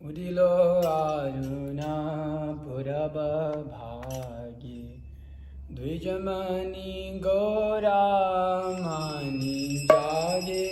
উদিল আরুণা পুরব ভাগে দ্বিজমণি গৌরামণি জাগে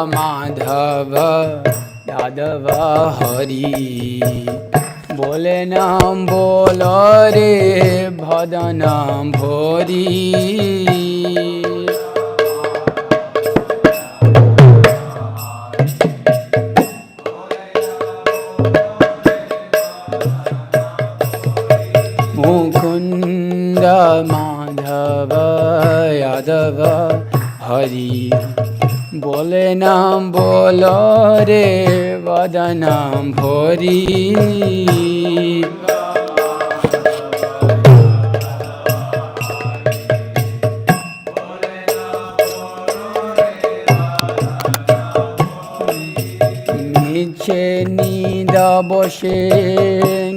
माधव यादव हरि बोले नाम बोलो रे भदन भोरी मुकुंद माधव यादव हरि बोले नाम बोलो रे वदनाम भोरी नीचे नींद बसे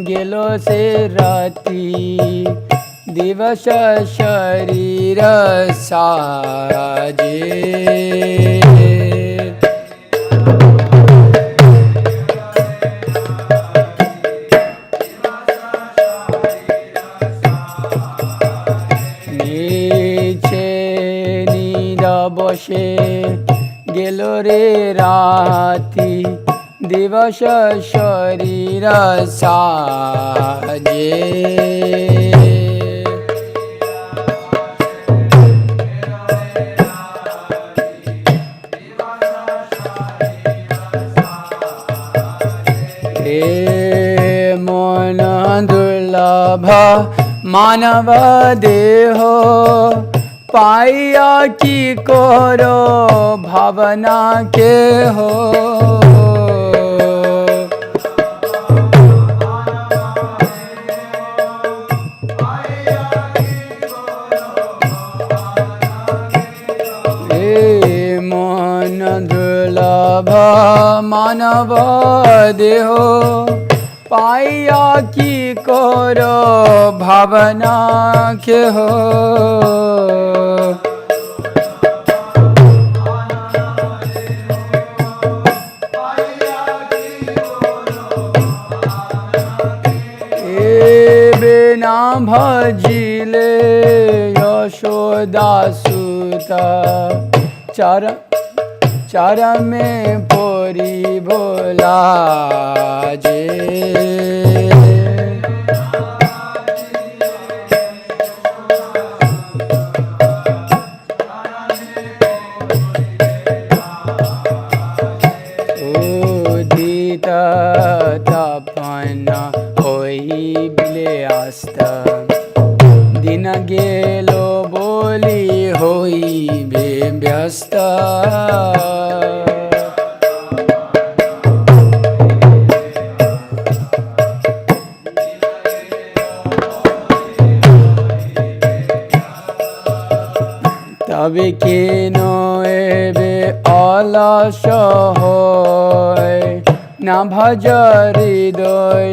गेलो से राती दिवस शरीर साजे नीचे नींद बसे गेलो रे राती दिवस शरीर साजे मन दुर्लभ मानव देह पाइया की करो भावना के हो मन दुर्लभ मानव देह পাইয়া কি করো ভাবনা কেহ, এবে না ভজিলে যশোদা সুতা, চরমে পড়িব লাজে। উদিত তপন হইলে আস্ত, দিন গেল বলি হইবে ব্যস্ত। তবে কেন এবে অলস হয়, না ভজ হৃদয়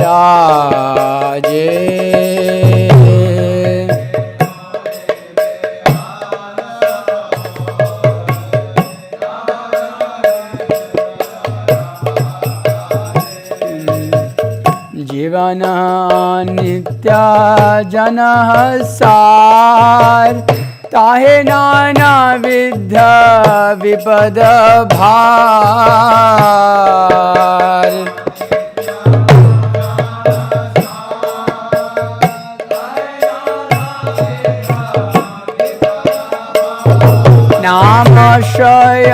রাজে। জীবন নিত্য জন সার, ताहे नाना विध विपद भार। नाम आश्रय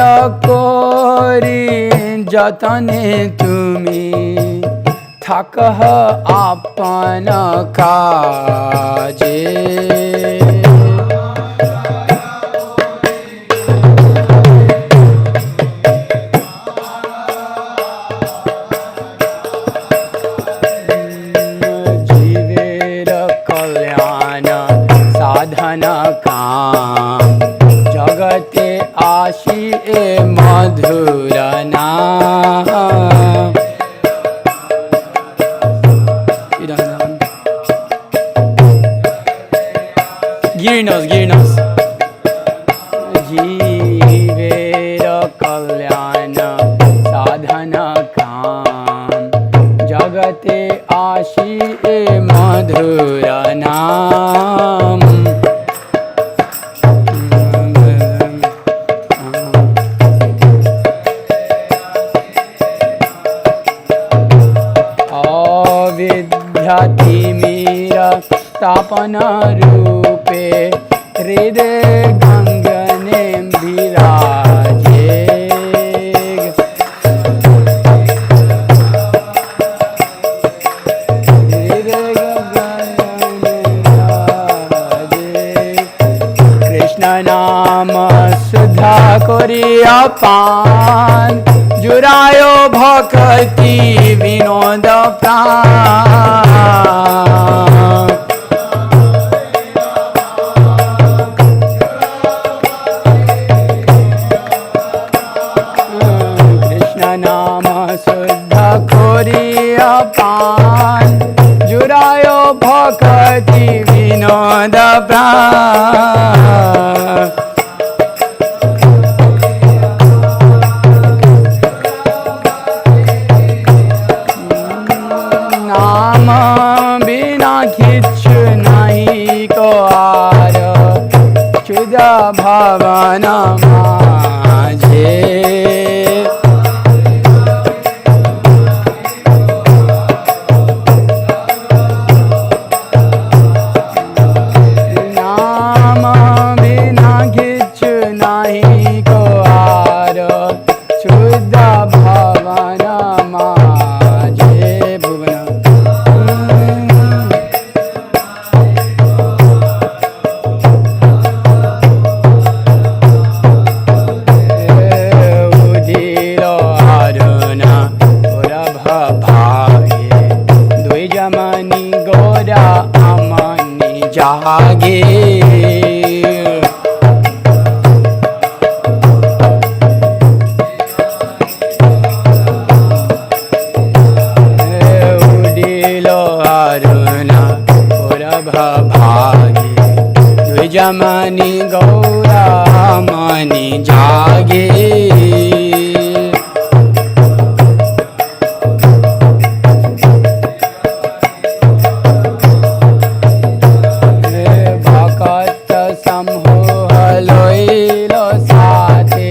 करी जतने तुमी, থাকহ আপন কাজে। জীবের কল্যাণ সাধন কাম, জগতে আসি এ মধুর নাম। গিরনস জীবের কল্যাণ সাধন কাম, জগতে আসি এ মধুর নাম। অবিদ্যাতিমির তাপন রূপে, হৃদয় গঙ্গনে বিরাজে। কৃষ্ণ নাম সুধা করিয়া পান, জুড়ায় ভক্তি বিনোদ প্রাণ। কৃষ্ণ নাম শুদ্ধ করিয়া পান, জুড়ায় ভক্তি বিনোদ প্রাণ। নাম বিনা কিছু নাই কার, চুদ ভাবন মাঝে। নাম বিনা কিছু নাই কার, চুদ ভাবন মাঝে। জাগে भागे द्विजमणि गौरमणि जागे भक्त समूह लैल साथे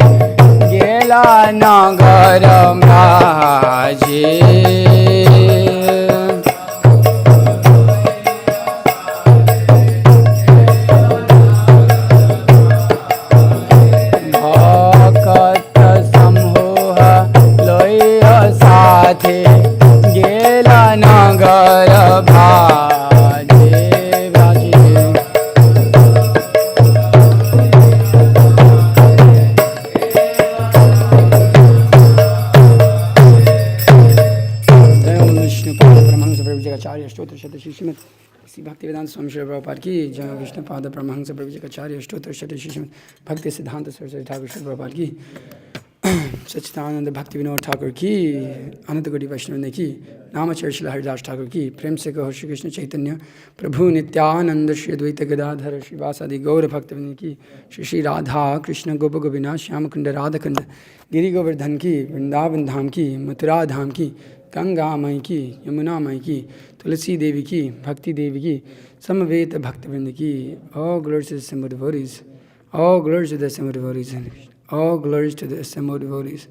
गेला नगर राजे गेला नगर भाजे विष्णुपाद परमहंस प्रभुजगाचार्य स्तोत्र शत शिष्यमत श्री भक्तिवेदांत स्वामी श्री प्रभुपाद की जय विष्णुपाद परमहंस प्रभुजगाचार्य स्तोत्र शत शिष्यमत भक्ति सिद्धांत सरस्वती ठाकुर श्री प्रभुपाद की सच्चिदानंद भक्ति विनोद ठाकुर की अनंत कोटि वैष्णव की नामाचार्य श्री हरिदास ठाकुर की प्रेम से कहो श्री कृष्ण चैतन्य प्रभु नित्यानंद श्री अद्वैत गदाधर श्रीवासादि गौर भक्तवृंद की श्री श्री राधा कृष्ण गोप गोविंद श्याम कुंड राधाकुंड गिरि गोवर्धन की वृंदावन धाम की मथुरा धाम की गंगा माई की यमुना माई की तुलसी देवी की भक्ति देवी की समवेत भक्तवृंद की all glories to the assembled devotees, all glories to the assembled devotees, all glories to the assembled devotees,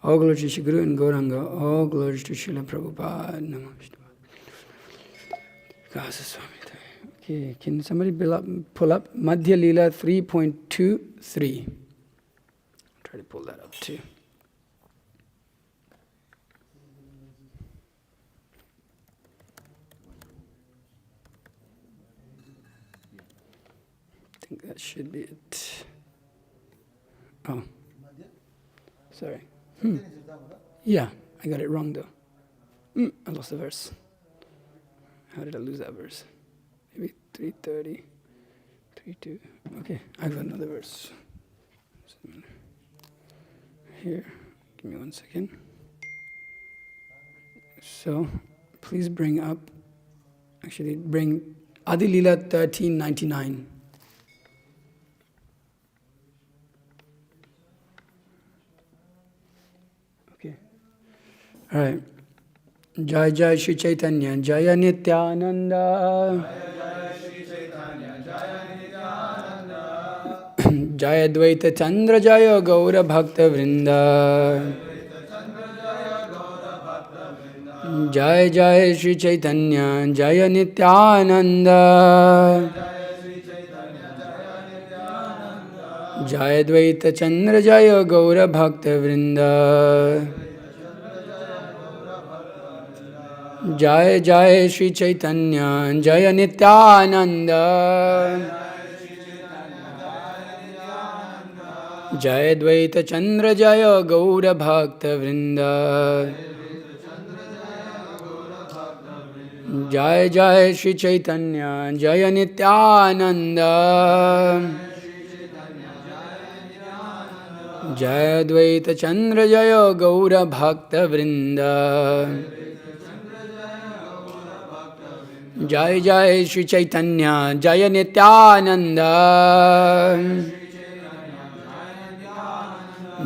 all glories to Shri Guru and Gauranga, all glories to Srila Prabhupada. Namah Vishnu. Okay, can somebody pull up Madhya Leela 3.23? Try to pull that up too. I think that should be it. Oh, sorry. Yeah, I got it wrong though. I lost the verse. How did I lose that verse? Maybe 3:30, 3:2. Okay, I got another verse. Here, give me 1 second. So, please bring up, actually bring Adi Leela 1399. Okay. All right. Jai Jai Shri Chaitanya, Jaya Nityananda. Jaya Dvaita Chandra, Jaya Gaura Bhakta Vrinda. Jai Jai Shri Chaitanya, Jaya Nityananda. Jaya Dvaita Chandra, Jaya Gaura Bhakta Vrinda. Jai Jai Shri Chaitanya, Jaya Nityananda. Jai Dvaita Chandra, Jaya Gaura Bhakta Vrinda. Jai Jai Shri Chaitanya, Jaya Nityananda. Jai Dvaita Chandra, Jaya Gaura Bhakta Vrinda. Jai Jai Shri Chaitanya, Jaya Nityananda.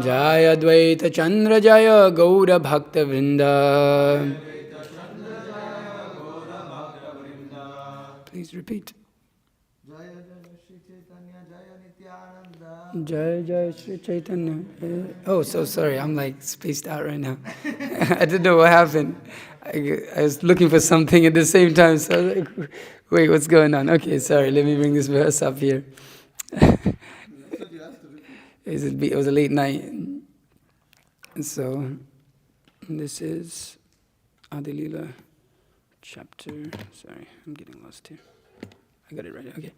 Jai Advaita Chandra, Jaya Gaura Bhakta Vrinda. Please repeat. Jai Jai Shri Chaitanya. Oh, so sorry, I'm like spaced out right now. I didn't know what happened. I was looking for something at the same time, so I was like, wait, what's going on? Okay, sorry, let me bring this verse up here. It was a late night. So, this is Adi Leela chapter. Sorry, I'm getting lost here. I got it right. Okay.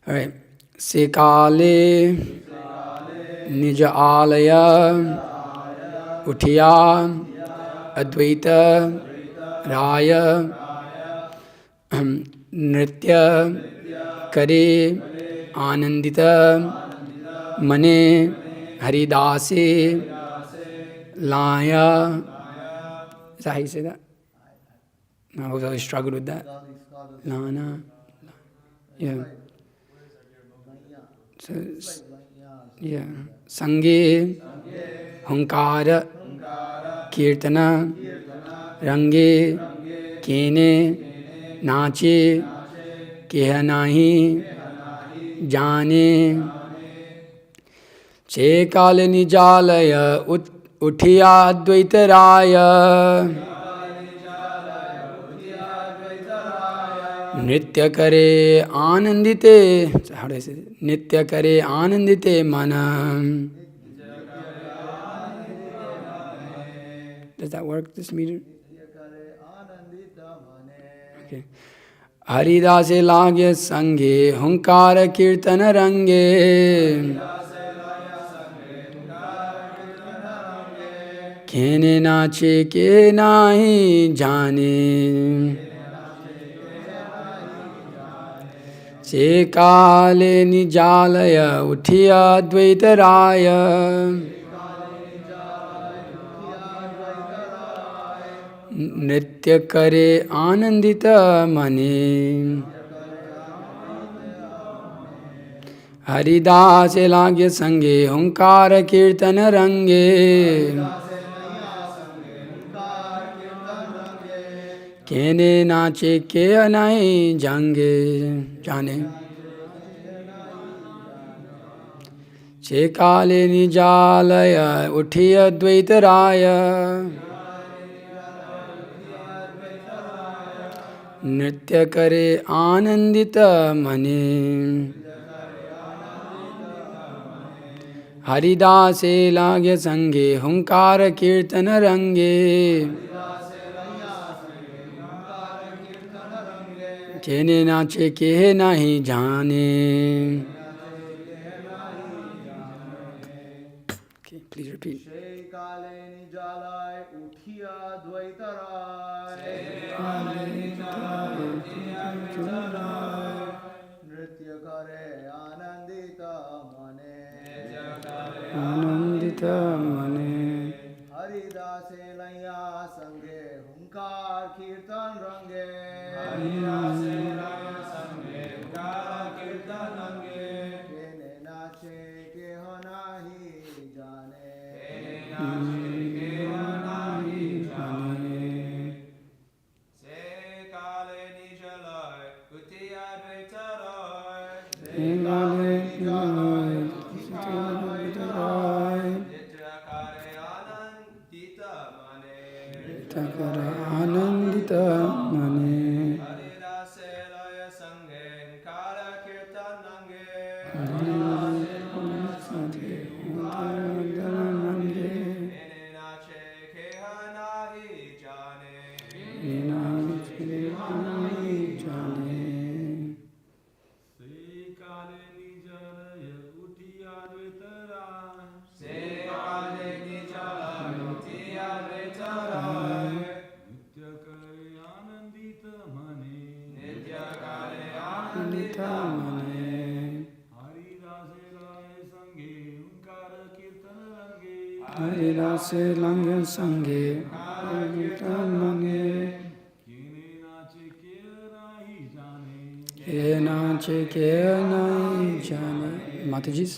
All right. Sekale Nija Alaya Uthiya Advaita Raya Nritya Kare Anandita Mane Haridase Laya. Is that how you say that? No, I always struggled with that. Lana. Yeah. So, yeah. Sange, Hunkara, Kirtana, Range, Kene, Nache, Kehanahi, Jane, Che Kale Nijalaya, Uthiya Dvaitaraya, Nritya Kare Anandite, how do I say it? Nitya Kare Anandite Manam. Does that work, this meter? Okay. Haridase Lagya Sange, Hunkara Kirtana Range, Kene Nache Ke Nahi Jane, Che Kale Nijalaya, Uthiya Dvaitaraya, Nritya Kare Anandita Mane. Haridas Lagya Sange, Hunkara Kirtana Range, Kene Nache Ke Anai Jange, Jane, Che Kale Nijalaya, Uthiya Dvaitaraya, Nritya Kare Anandita Mane. Haridas Lagya Sange, Hunkara Kirtana Range, Kene Nache Ke Nahi Jane. Okay, please repeat. Anandita Mane. Haridase Laya Sange, Hunkar Kirtan Range. Haridase Laya Sange, Hunkar Kirtan Range. Kene Nache Ke Hanahi Jane. Kene Nache Ke Hanahi Jane. Se Kale Nijalai, Uthiya Dvaitarai. Se Kale Nijalai, Uthiya Dvaitarai. Nityakare Anandita Mane. Nityakare Anandita Mane. Haridase Laya Sange, Hunkara Kirtan Range. Haridase Laya Sange, Hunkara Kirtan Range. Kene Nache Ke Hanahi Jane. Kene Nache Ke Hanahi Jane. Se Kale Nijalaya, Uthiya Dvaitarai. Se Kale Nijalaya, Uthiya Dvaitarai. Nityakare Anandita Mane. Nityakare Anandita Mane. Haridase Laya Sange, Hunkara Kirtan Range. Haridase Laya Sange, Hunkara Kirtan Range. Kene Nache Ke Nahi Jane. Kene Nache Ke Nahi Jane. Mataji's.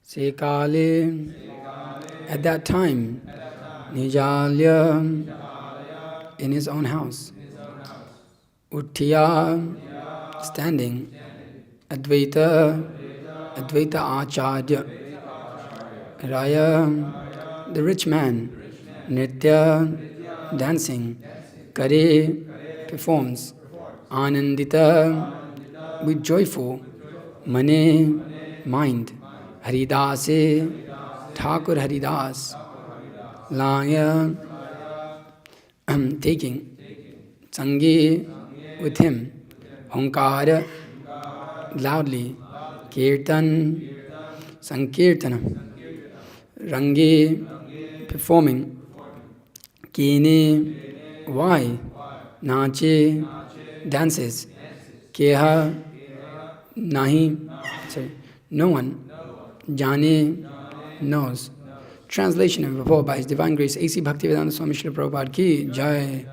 Sekale, at that time, Nijalya, in his own house, Uttiya, standing, Advaita, Advaita Acharya, Raya, the rich man, Nritya, dancing, Kare, performs, Anandita, with joyful, Mane, mind, Haridase, Thakur Haridas, Laya, taking, Sangi, with him, Onkara, loudly, Kirtan, Sankirtana, Rangi, performing, Kine, why, Nache, dances, Keha, Nahi, sorry, no one, Jane, knows. Translation and report by His Divine Grace, A.C. Bhaktivedanta Swami Srila Prabhupada ki Jai.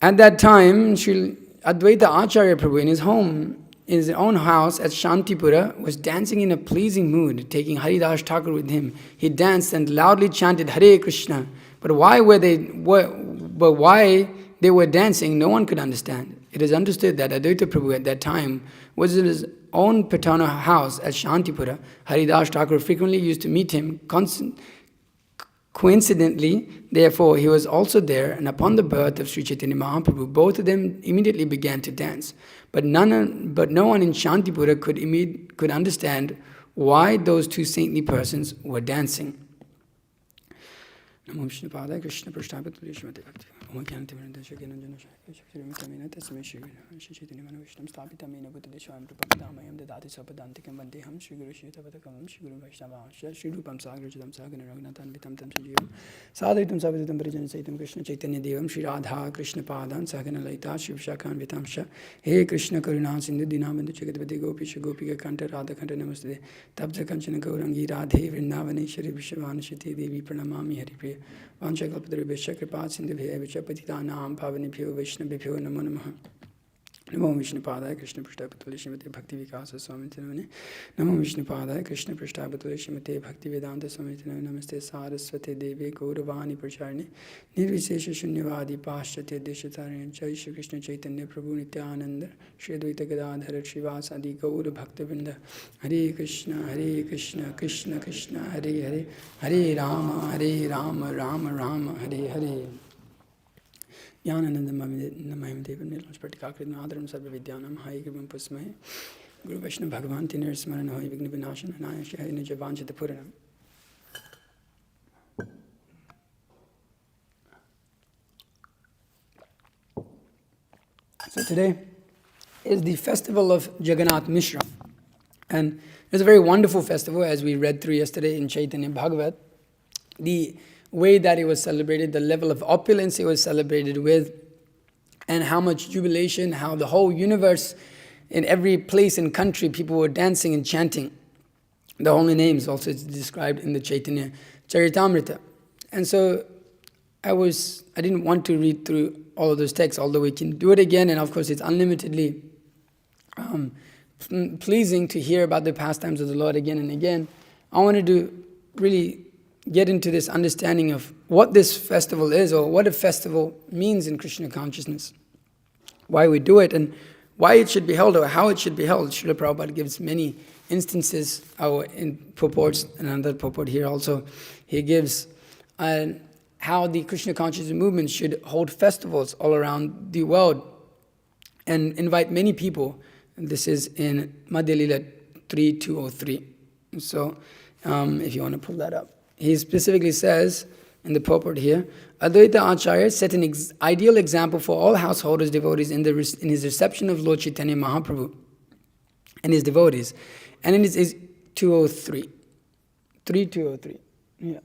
At that time, Srila Advaita Acharya Prabhu in his home, in his own house at Shantipura, was dancing in a pleasing mood, taking Haridas Thakur with him. He danced and loudly chanted Hare Krishna. But why they were dancing, no one could understand. It is understood that Advaita Prabhu at that time was in his own paternal house at Shantipura. Haridas Thakur frequently used to meet him. Coincidentally, therefore, he was also there, and upon the birth of Sri Chaitanya Mahaprabhu, both of them immediately began to dance. But no one in Shantipura could understand why those two saintly persons were dancing. Namo Vishnu Padaya Krishna Prasthapati Vishmati Bhakti. Om Gyanati Vrindha Shakinanjana Shakya Shakshiritamina Tasmai Shri Shri Chaitanya Manu Vishnam Sthapitamina Buddhadeshwam Prabhakadhamayam Dadati Sapadantikam Vandeham Shri Guru Shri Tavatakam Shri Guru Vaishnava Shri Rupam Sagrajatam Sagana Raghunathan Vitam Tam Sanjeevam Sadhaitam Savaditam Parijana Saitam Krishna Chaitanya Devam Shri Radha Krishna Padan Sagana Laita Shri Vishakan Vitam Sha He Krishna Karuna Sindhu Dinabandhu Jagadvati Gopisha Gopika Kanta Radha Kanta Namaste Tabja Kanchana Gaurangi Radhe Vrindavaneshwari Vishavanashati Devi Pranamami Haripriya Vanchakalpadribhya Kripat Sindhubhya Vichapatitanam Pavanibhyo Vaishnavibhyo Namo Namaha. Namo Vishnu Padaya Krishna Prasthapati Shrimate Bhakti Vikasa Swami Tinamane. Namo Vishnu Padaya Krishna Prasthapati Shrimate Bhakti Vedanta Swami Tinamane. Namaste Saraswati Devi Gauravani Pracharne Nirvishesha Shunyavadi Paschatya Deshataryan Jai Shri Krishna Chaitanya Prabhu Nityananda Shri Advaita Gadadhara Srivasadi Gaura Bhaktavinda Hare Krishna Krishna Krishna Hare Hare Hare Rama Rama Rama Hare Hare Jnananandamamayam Devam Nilams Pratikakrit Nadaram Sarva Vidyanam Hai Gribam Pusmahe Guru Vaishnava Bhagavan Tinir Smarana Hoi Vigna Vinashan Anaya Hari Nija Vanchita Puranam. So today is the festival of Jagannatha Misra. And it's a very wonderful festival, as we read through yesterday in Chaitanya Bhagavat. The way that it was celebrated, the level of opulence it was celebrated with, and how much jubilation, how the whole universe, in every place and country, people were dancing and chanting the holy names. Also, it's described in the Chaitanya Charitamrita. And so I didn't want to read through all of those texts, although we can do it again, and of course it's unlimitedly pleasing to hear about the pastimes of the Lord again and again. I wanted to really get into this understanding of what this festival is, or what a festival means in Krishna consciousness, why we do it, and why it should be held, or how it should be held. Srila Prabhupada gives many instances, in purports, and another purport here also, he gives how the Krishna consciousness movement should hold festivals all around the world and invite many people. And this is in Madhya Lila 3.203. So if you want to pull that up. He specifically says, in the purport here, Advaita Acharya set an ideal example for all householders, devotees in his reception of Lord Chaitanya Mahaprabhu and his devotees. And in his 203. 3.203. Yeah.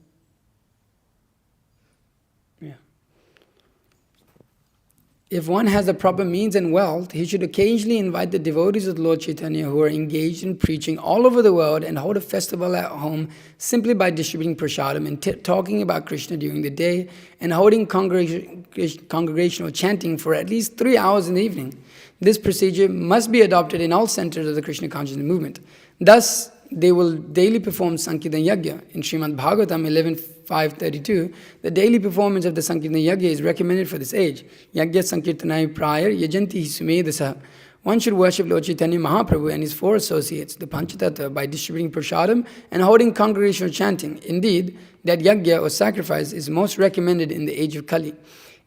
If one has the proper means and wealth, he should occasionally invite the devotees of Lord Chaitanya who are engaged in preaching all over the world and hold a festival at home simply by distributing prasadam and talking about Krishna during the day and holding congregational chanting for at least 3 hours in the evening. This procedure must be adopted in all centers of the Krishna consciousness movement. Thus, they will daily perform Sankirtan Yajna. In Srimad Bhagavatam 11.5.32, the daily performance of the Sankirtan Yajna is recommended for this age. Yajna Sankirtanai Prayar Yajanti Sumedasa. One should worship Lord Chaitanya Mahaprabhu and his four associates, the Panchatattva, by distributing prasadam and holding congregational chanting. Indeed, that yajna or sacrifice is most recommended in the age of Kali.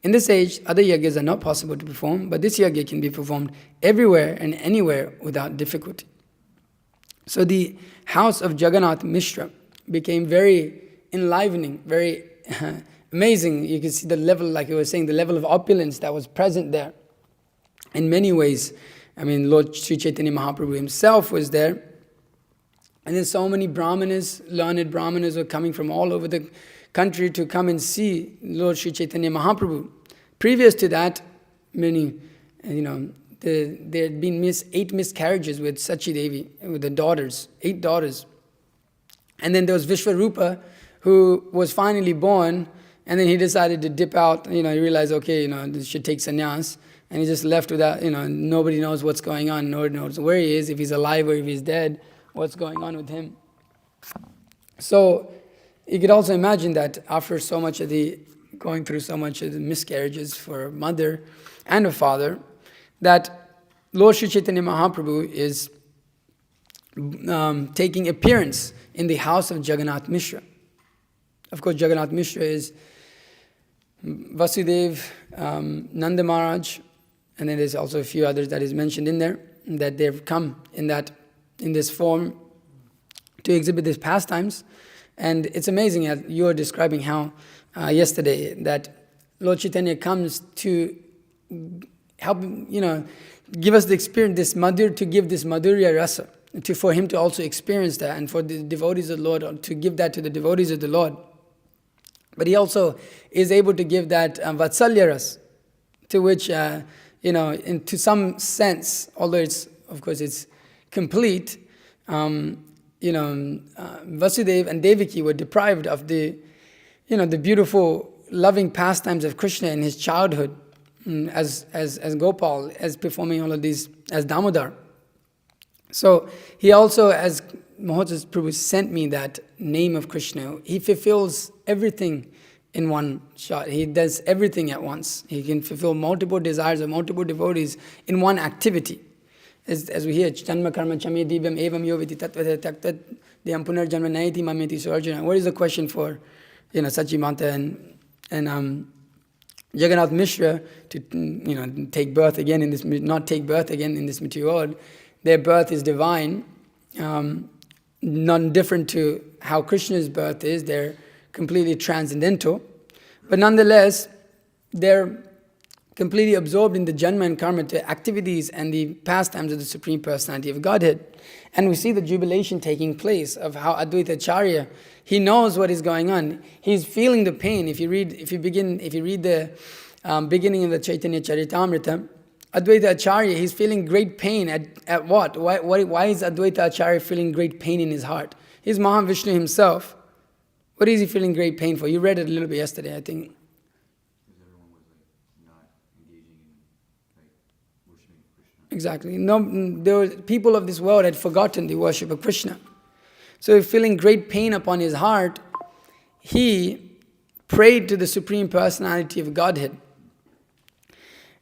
In this age, other yajnas are not possible to perform, but this yajna can be performed everywhere and anywhere without difficulty. So the house of Jagannatha Misra became very enlivening, very amazing. You can see the level, like I was saying, the level of opulence that was present there. In many ways, I mean, Lord Sri Chaitanya Mahaprabhu himself was there. And then so many brahmanas, learned brahmanas were coming from all over the country to come and see Lord Sri Chaitanya Mahaprabhu. Previous to that, many, there had been 8 miscarriages with Sachi Devi, with the daughters, 8 daughters. And then there was Vishwarupa, who was finally born, and then he decided to dip out. He realized, okay, this should take sannyas. And he just left without, nobody knows what's going on, nobody knows where he is, if he's alive or if he's dead, what's going on with him. So, you could also imagine that after going through so much of the miscarriages for a mother and a father, that Lord Sri Chaitanya Mahaprabhu is taking appearance in the house of Jagannatha Misra. Of course, Jagannatha Misra is Vasudeva, Nanda Maharaj, and then there's also a few others that is mentioned in there, that they've come in this form to exhibit these pastimes. And it's amazing, as you were describing how yesterday, that Lord Chaitanya comes to help, give us the experience, to give this Madhurya Rasa, for him to also experience that, and for the devotees of the Lord, to give that to the devotees of the Lord. But he also is able to give that Vatsalya Rasa, to which, to some sense, although of course it's complete, Vasudeva and Devaki were deprived of the beautiful, loving pastimes of Krishna in his childhood, as Gopal, as performing all of these, as Damodar. So he also, as Mahotsav Prabhu sent me that name of Krishna, he fulfills everything in one shot. He does everything at once. He can fulfill multiple desires of multiple devotees in one activity. As we hear, Janma karma chamya divyam evam yoviti tatvata taktat dhyam punar janma naiti mameti. So Arjuna, what is the question for Sachi Mata and Jagannatha Misra to take birth again in this, not take birth again in this material world? Their birth is divine, not different to how Krishna's birth is. They're completely transcendental, but nonetheless, they're completely absorbed in the janma and karma, to activities and the pastimes of the Supreme Personality of Godhead. And we see the jubilation taking place of how Advaita Acharya, he knows what is going on. He's feeling the pain. If you read the beginning of the Chaitanya Charitamrita, Advaita Acharya, he's feeling great pain at what? Why is Advaita Acharya feeling great pain in his heart? He's Mahavishnu himself. What is he feeling great pain for? You read it a little bit yesterday, I think. Because everyone was not engaging in worshiping Krishna. Exactly. No, there were people of this world had forgotten the worship of Krishna. So feeling great pain upon his heart, he prayed to the Supreme Personality of Godhead.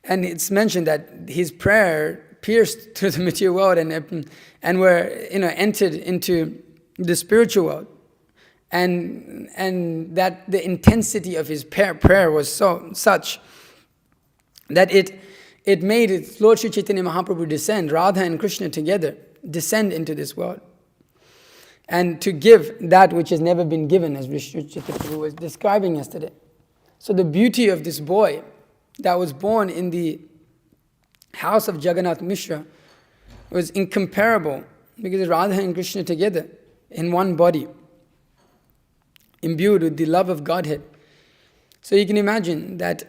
And it's mentioned that his prayer pierced through the material world and were entered into the spiritual world. And that the intensity of his prayer was such that it made Lord Sri Chaitanya Mahaprabhu descend, Radha and Krishna together, descend into this world. And to give that which has never been given, as Vishnu Chaitanya Prabhu was describing yesterday. So the beauty of this boy that was born in the house of Jagannatha Misra was incomparable, because Radha and Krishna together in one body, imbued with the love of Godhead. So you can imagine that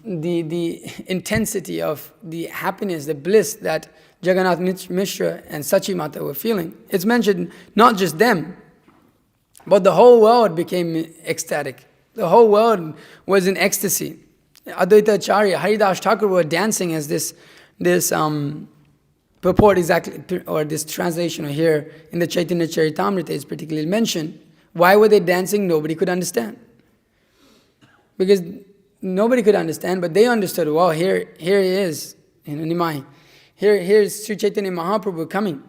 the intensity of the happiness, the bliss that Jagannatha Misra and Sachi Mata were feeling. It's mentioned not just them, but the whole world became ecstatic. The whole world was in ecstasy. Advaita Acharya, Haridas Thakur were dancing as this purport exactly, or this translation here in the Chaitanya Charitamrita is particularly mentioned. Why were they dancing? Nobody could understand. Because nobody could understand, but they understood, wow, here he is, Nimai. Here's Sri Chaitanya Mahaprabhu coming.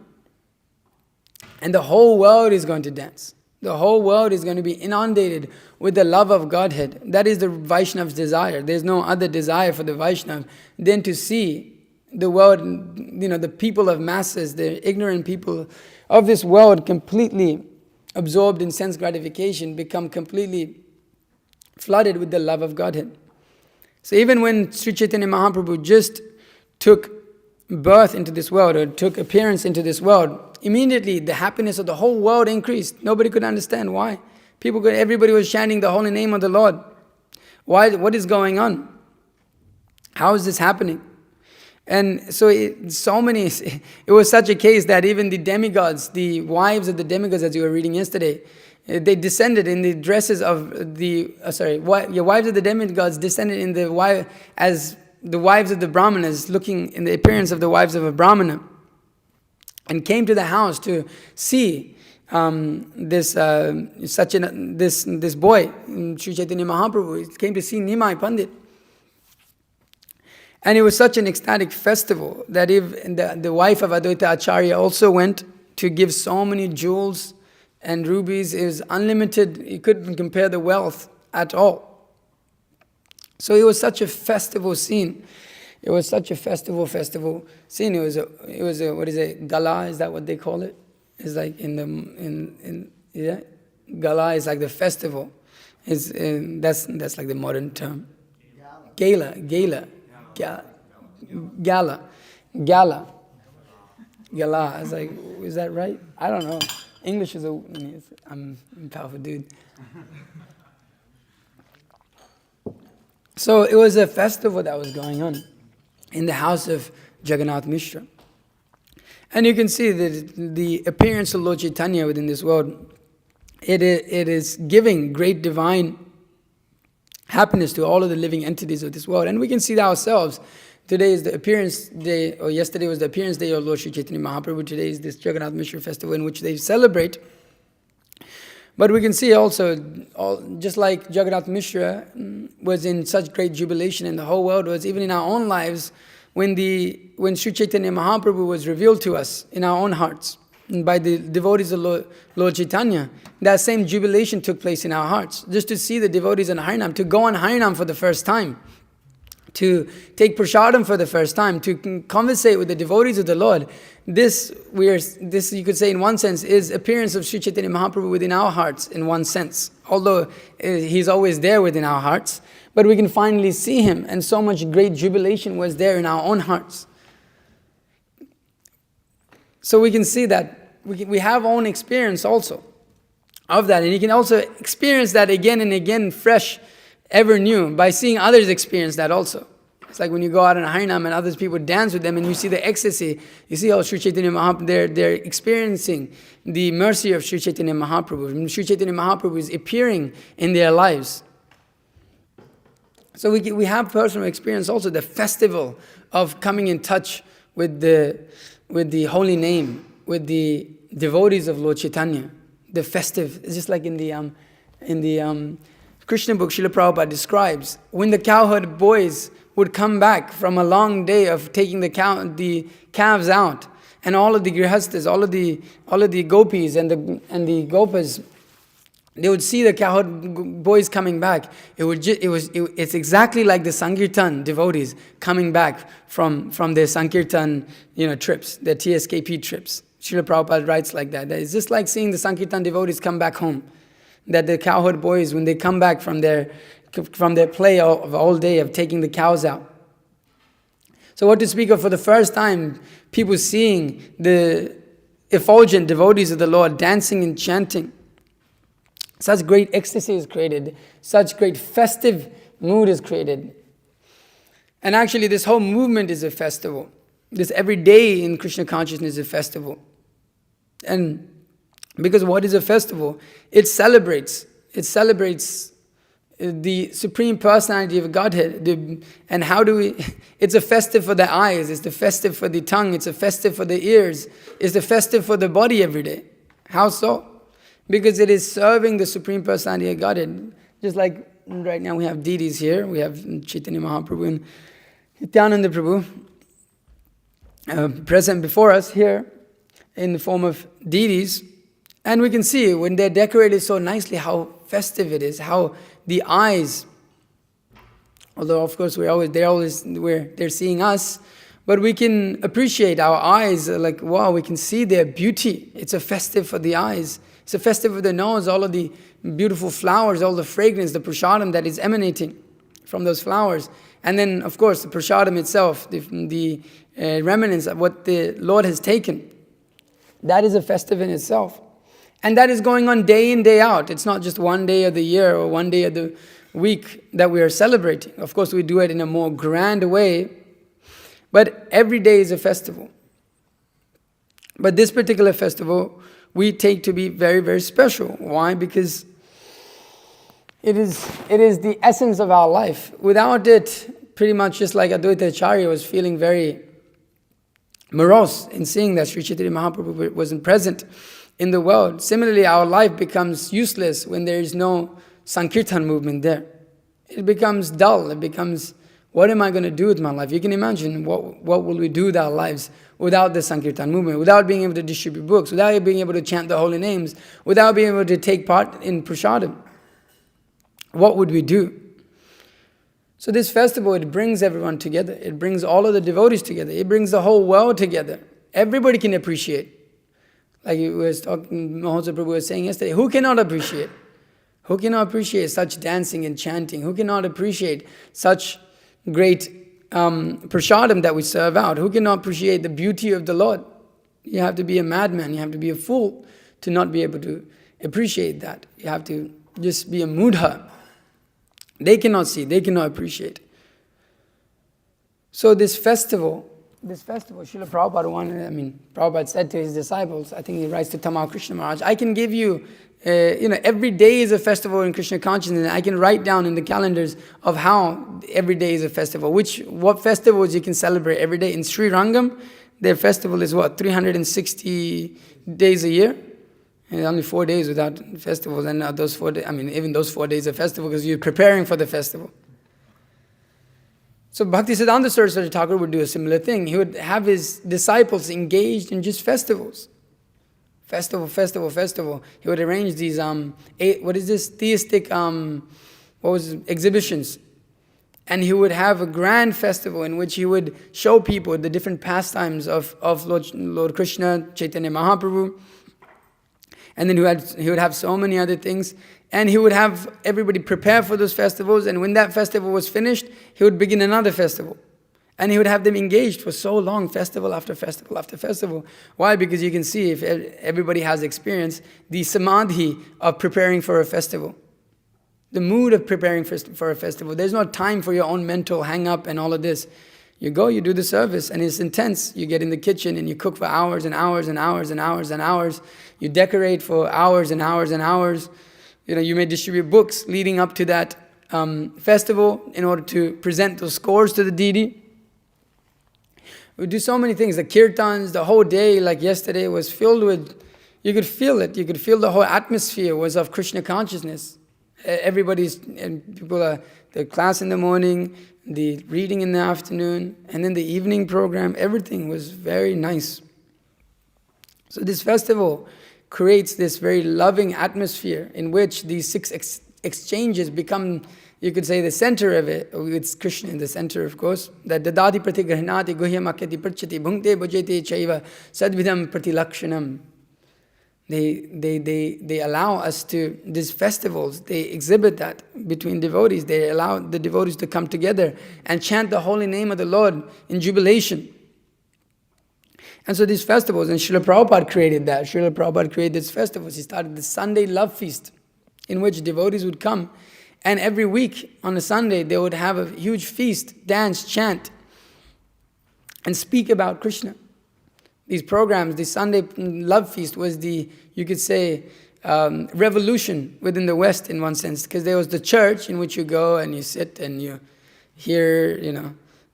And the whole world is going to dance. The whole world is going to be inundated with the love of Godhead. That is the Vaishnav's desire. There's no other desire for the Vaishnav than to see the world, the people of masses, the ignorant people of this world completely absorbed in sense gratification, become completely flooded with the love of Godhead. So even when Sri Chaitanya Mahaprabhu just took birth into this world, or took appearance into this world, immediately the happiness of the whole world increased. Nobody could understand why. Everybody was chanting the holy name of the Lord. Why? What is going on? How is this happening? And so it was such a case that even the demigods, the wives of the demigods, as you were reading yesterday, they descended in the dresses of the, wives of the demigods descended in as the wives of the brahmanas, looking in the appearance of the wives of a brahmana, and came to the house to see this boy, Sri Chaitanya Mahaprabhu. He came to see Nimai Pandit. And it was such an ecstatic festival that even the wife of Advaita Acharya also went to give so many jewels and rubies. It was unlimited. You couldn't compare the wealth at all. So it was such a festival scene. It was such a festival scene. It was a what is it? Gala, is that what they call it? It's like Gala is like the festival. That's like the modern term. Gala. I was like, is that right? I don't know. English is I'm a powerful dude. So it was a festival that was going on in the house of Jagannatha Misra. And you can see that the appearance of Lord Chaitanya within this world, it is giving great divine happiness to all of the living entities of this world. And we can see that ourselves. Today is the appearance day, or yesterday was the appearance day of Lord Sri Chaitanya Mahaprabhu. Today is this Jagannatha Misra festival in which they celebrate. But we can see also, just like Jagannatha Misra was in such great jubilation, and the whole world was, even in our own lives, when Sri Chaitanya Mahaprabhu was revealed to us in our own hearts, by the devotees of Lord Chaitanya, that same jubilation took place in our hearts. Just to see the devotees on Harinam, to go on Harinam for the first time, to take prasadam for the first time, to conversate with the devotees of the Lord. This you could say in one sense is appearance of Sri Chaitanya Mahaprabhu within our hearts in one sense. Although he's always there within our hearts, but we can finally see him, and so much great jubilation was there in our own hearts. So we can see that we have our own experience also of that, and you can also experience that again and again, fresh, ever new, by seeing others experience that also. It's like when you go out in a Harinam and other people dance with them, and you see the ecstasy, you see how Sri Chaitanya Mahaprabhu, they're experiencing the mercy of Sri Chaitanya Mahaprabhu. And Sri Chaitanya Mahaprabhu is appearing in their lives. So we have personal experience also, the festival of coming in touch with the holy name, with the devotees of Lord Chaitanya. The festive, it's just like in the Krishna book, Srila Prabhupada describes, when the cowherd boys would come back from a long day of taking the calves out, and all of the grihastas, all of the gopis and the gopas, they would see the cowherd boys coming back. It's exactly like the Sankirtan devotees coming back from their Sankirtan trips, their TSKP trips. Srila Prabhupada writes like that. It's just like seeing the Sankirtan devotees come back home. That the cowherd boys, when they come back from their play of all day of taking the cows out. So what to speak of for the first time, people seeing the effulgent devotees of the Lord dancing and chanting. Such great ecstasy is created. Such great festive mood is created. And actually this whole movement is a festival. This every day in Krishna consciousness is a festival. And because what is a festival? It celebrates the Supreme Personality of Godhead. And how do we... It's a festive for the eyes, it's the festive for the tongue, it's a festive for the ears, it's the festive for the body every day. How so? Because it is serving the Supreme Personality of Godhead. Just like right now we have deities here, we have Chaitanya Mahaprabhu and Nityananda Prabhu present before us here in the form of deities. And we can see when they're decorated so nicely how festive it is, how the eyes, although of course they're seeing us, but we can appreciate our eyes, like wow, we can see their beauty. It's a festive for the eyes. It's a festive for the nose, all of the beautiful flowers, all the fragrance, the prasadam that is emanating from those flowers. And then of course the prasadam itself, the remnants of what the Lord has taken. That is a festive in itself. And that is going on day in, day out. It's not just one day of the year or one day of the week that we are celebrating. Of course, we do it in a more grand way, but every day is a festival. But this particular festival, we take to be very, very special. Why? Because it is the essence of our life. Without it, pretty much just like Advaita Acharya was feeling very morose in seeing that Sri Chaitanya Mahaprabhu wasn't present in the world. Similarly, our life becomes useless when there is no Sankirtan movement there. It becomes dull. It becomes, what am I going to do with my life? You can imagine what will we do with our lives without the Sankirtan movement, without being able to distribute books, without being able to chant the holy names, without being able to take part in prasadam. What would we do? So this festival, it brings everyone together. It brings all of the devotees together. It brings the whole world together. Everybody can appreciate. Like Mahosa Prabhu was saying yesterday, who cannot appreciate? Who cannot appreciate such dancing and chanting? Who cannot appreciate such great prasadam that we serve out? Who cannot appreciate the beauty of the Lord? You have to be a madman, you have to be a fool to not be able to appreciate that. You have to just be a mudha. They cannot see, they cannot appreciate. So this festival, Srila Prabhupada Prabhupada said to his disciples, I think he writes to Tamal Krishna Maharaj, I can give you, every day is a festival in Krishna consciousness, and I can write down in the calendars of how every day is a festival, what festivals you can celebrate every day. In Sri Rangam, their festival is 360 days a year? And only 4 days without festivals, and those 4 days, even those 4 days are festival because you're preparing for the festival. So Bhaktisiddhanta Saraswati Thakur would do a similar thing. He would have his disciples engaged in just festivals. Festival. He would arrange these, theistic, exhibitions. And he would have a grand festival in which he would show people the different pastimes of Lord Krishna, Chaitanya Mahaprabhu. And then he would have so many other things. And he would have everybody prepare for those festivals. And when that festival was finished, he would begin another festival. And he would have them engaged for so long, festival after festival after festival. Why? Because you can see, if everybody has experience, the samadhi of preparing for a festival. The mood of preparing for a festival. There's no time for your own mental hang-up and all of this. You go, you do the service, and it's intense. You get in the kitchen and you cook for hours and hours and hours and hours and hours. You decorate for hours and hours and hours. You may distribute books leading up to that festival in order to present those scores to the deity. We do so many things. The kirtans, the whole day, like yesterday, was filled with, you could feel it. You could feel the whole atmosphere was of Krishna consciousness. The class in the morning, the reading in the afternoon, and then the evening program, everything was very nice. So this festival creates this very loving atmosphere in which these 6 exchanges become, you could say, the center of it. It's Krishna in the center, of course. That dadati pratigrahnati guhyam akyati prachati bhungte bhajete chaiva sadvidam pratilakshanam. They allow us to, these festivals, they exhibit that between devotees. They allow the devotees to come together and chant the holy name of the Lord in jubilation. And so these festivals, and Srila Prabhupada created that. Srila Prabhupada created these festivals. He started the Sunday Love Feast, in which devotees would come, and every week on a Sunday they would have a huge feast, dance, chant, and speak about Krishna. These programs, the Sunday Love Feast was the, you could say, revolution within the West in one sense, because there was the church in which you go and you sit and you hear,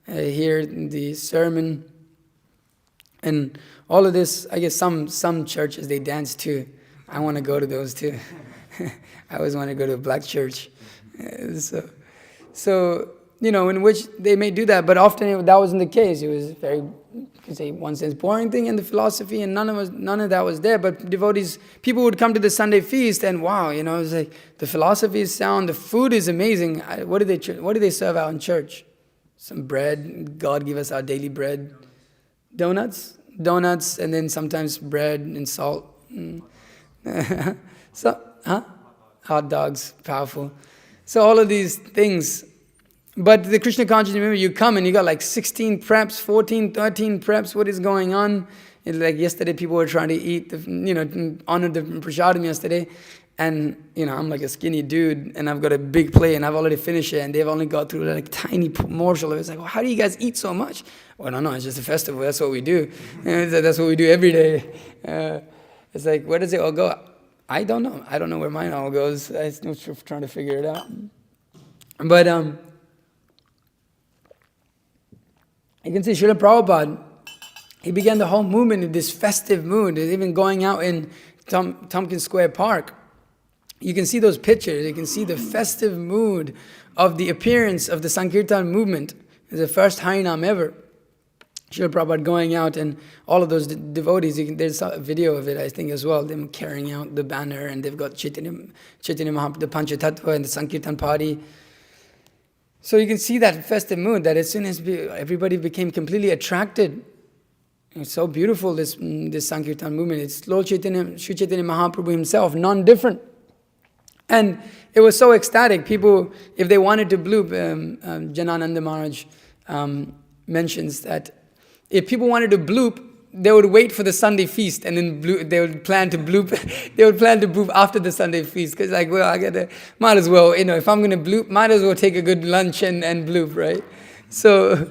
hear the sermon and all of this. I guess some churches they dance too. I want to go to those too. I always want to go to a black church. So in which they may do that, but often that wasn't the case. It was very, you could say, one sense, boring thing in the philosophy, and none of that was there. But devotees, people would come to the Sunday feast, and wow, it was like the philosophy is sound, the food is amazing. What do they serve out in church? Some bread. God give us our daily bread. Donuts, and then sometimes bread and salt. Hot dogs, powerful. So all of these things. But the Krishna consciousness, remember, you come and you got like 16 preps, 14, 13 preps. What is going on? It's like yesterday, people were trying to eat, honor the prasadam yesterday. And, I'm like a skinny dude and I've got a big plate and I've already finished it. And they've only got through like tiny morsel. It's like, well, how do you guys eat so much? Well, no, it's just a festival. That's what we do. That's what we do every day. It's like, where does it all go? I don't know. I don't know where mine all goes. I'm trying to figure it out. But, you can see Srila Prabhupada, he began the whole movement in this festive mood, even going out in Tompkins Square Park. You can see those pictures, you can see the festive mood of the appearance of the Sankirtan movement. It's the first Harinam ever. Srila Prabhupada going out and all of those devotees, there's a video of it I think as well, them carrying out the banner and they've got Chaitanya Mahaprabhu, the Panchatattva and the Sankirtan party. So you can see that festive mood, that as soon as everybody became completely attracted, it's so beautiful, this Sankirtan movement. It's Lord Chaitanya, Sri Chaitanya Mahaprabhu himself, non-different. And it was so ecstatic. People, if they wanted to bloop, Janananda Maharaj mentions that if people wanted to bloop, they would wait for the Sunday feast and then they would plan to bloop. They would plan to bloop after the Sunday feast because, might as well, if I'm going to bloop, might as well take a good lunch and bloop, right? So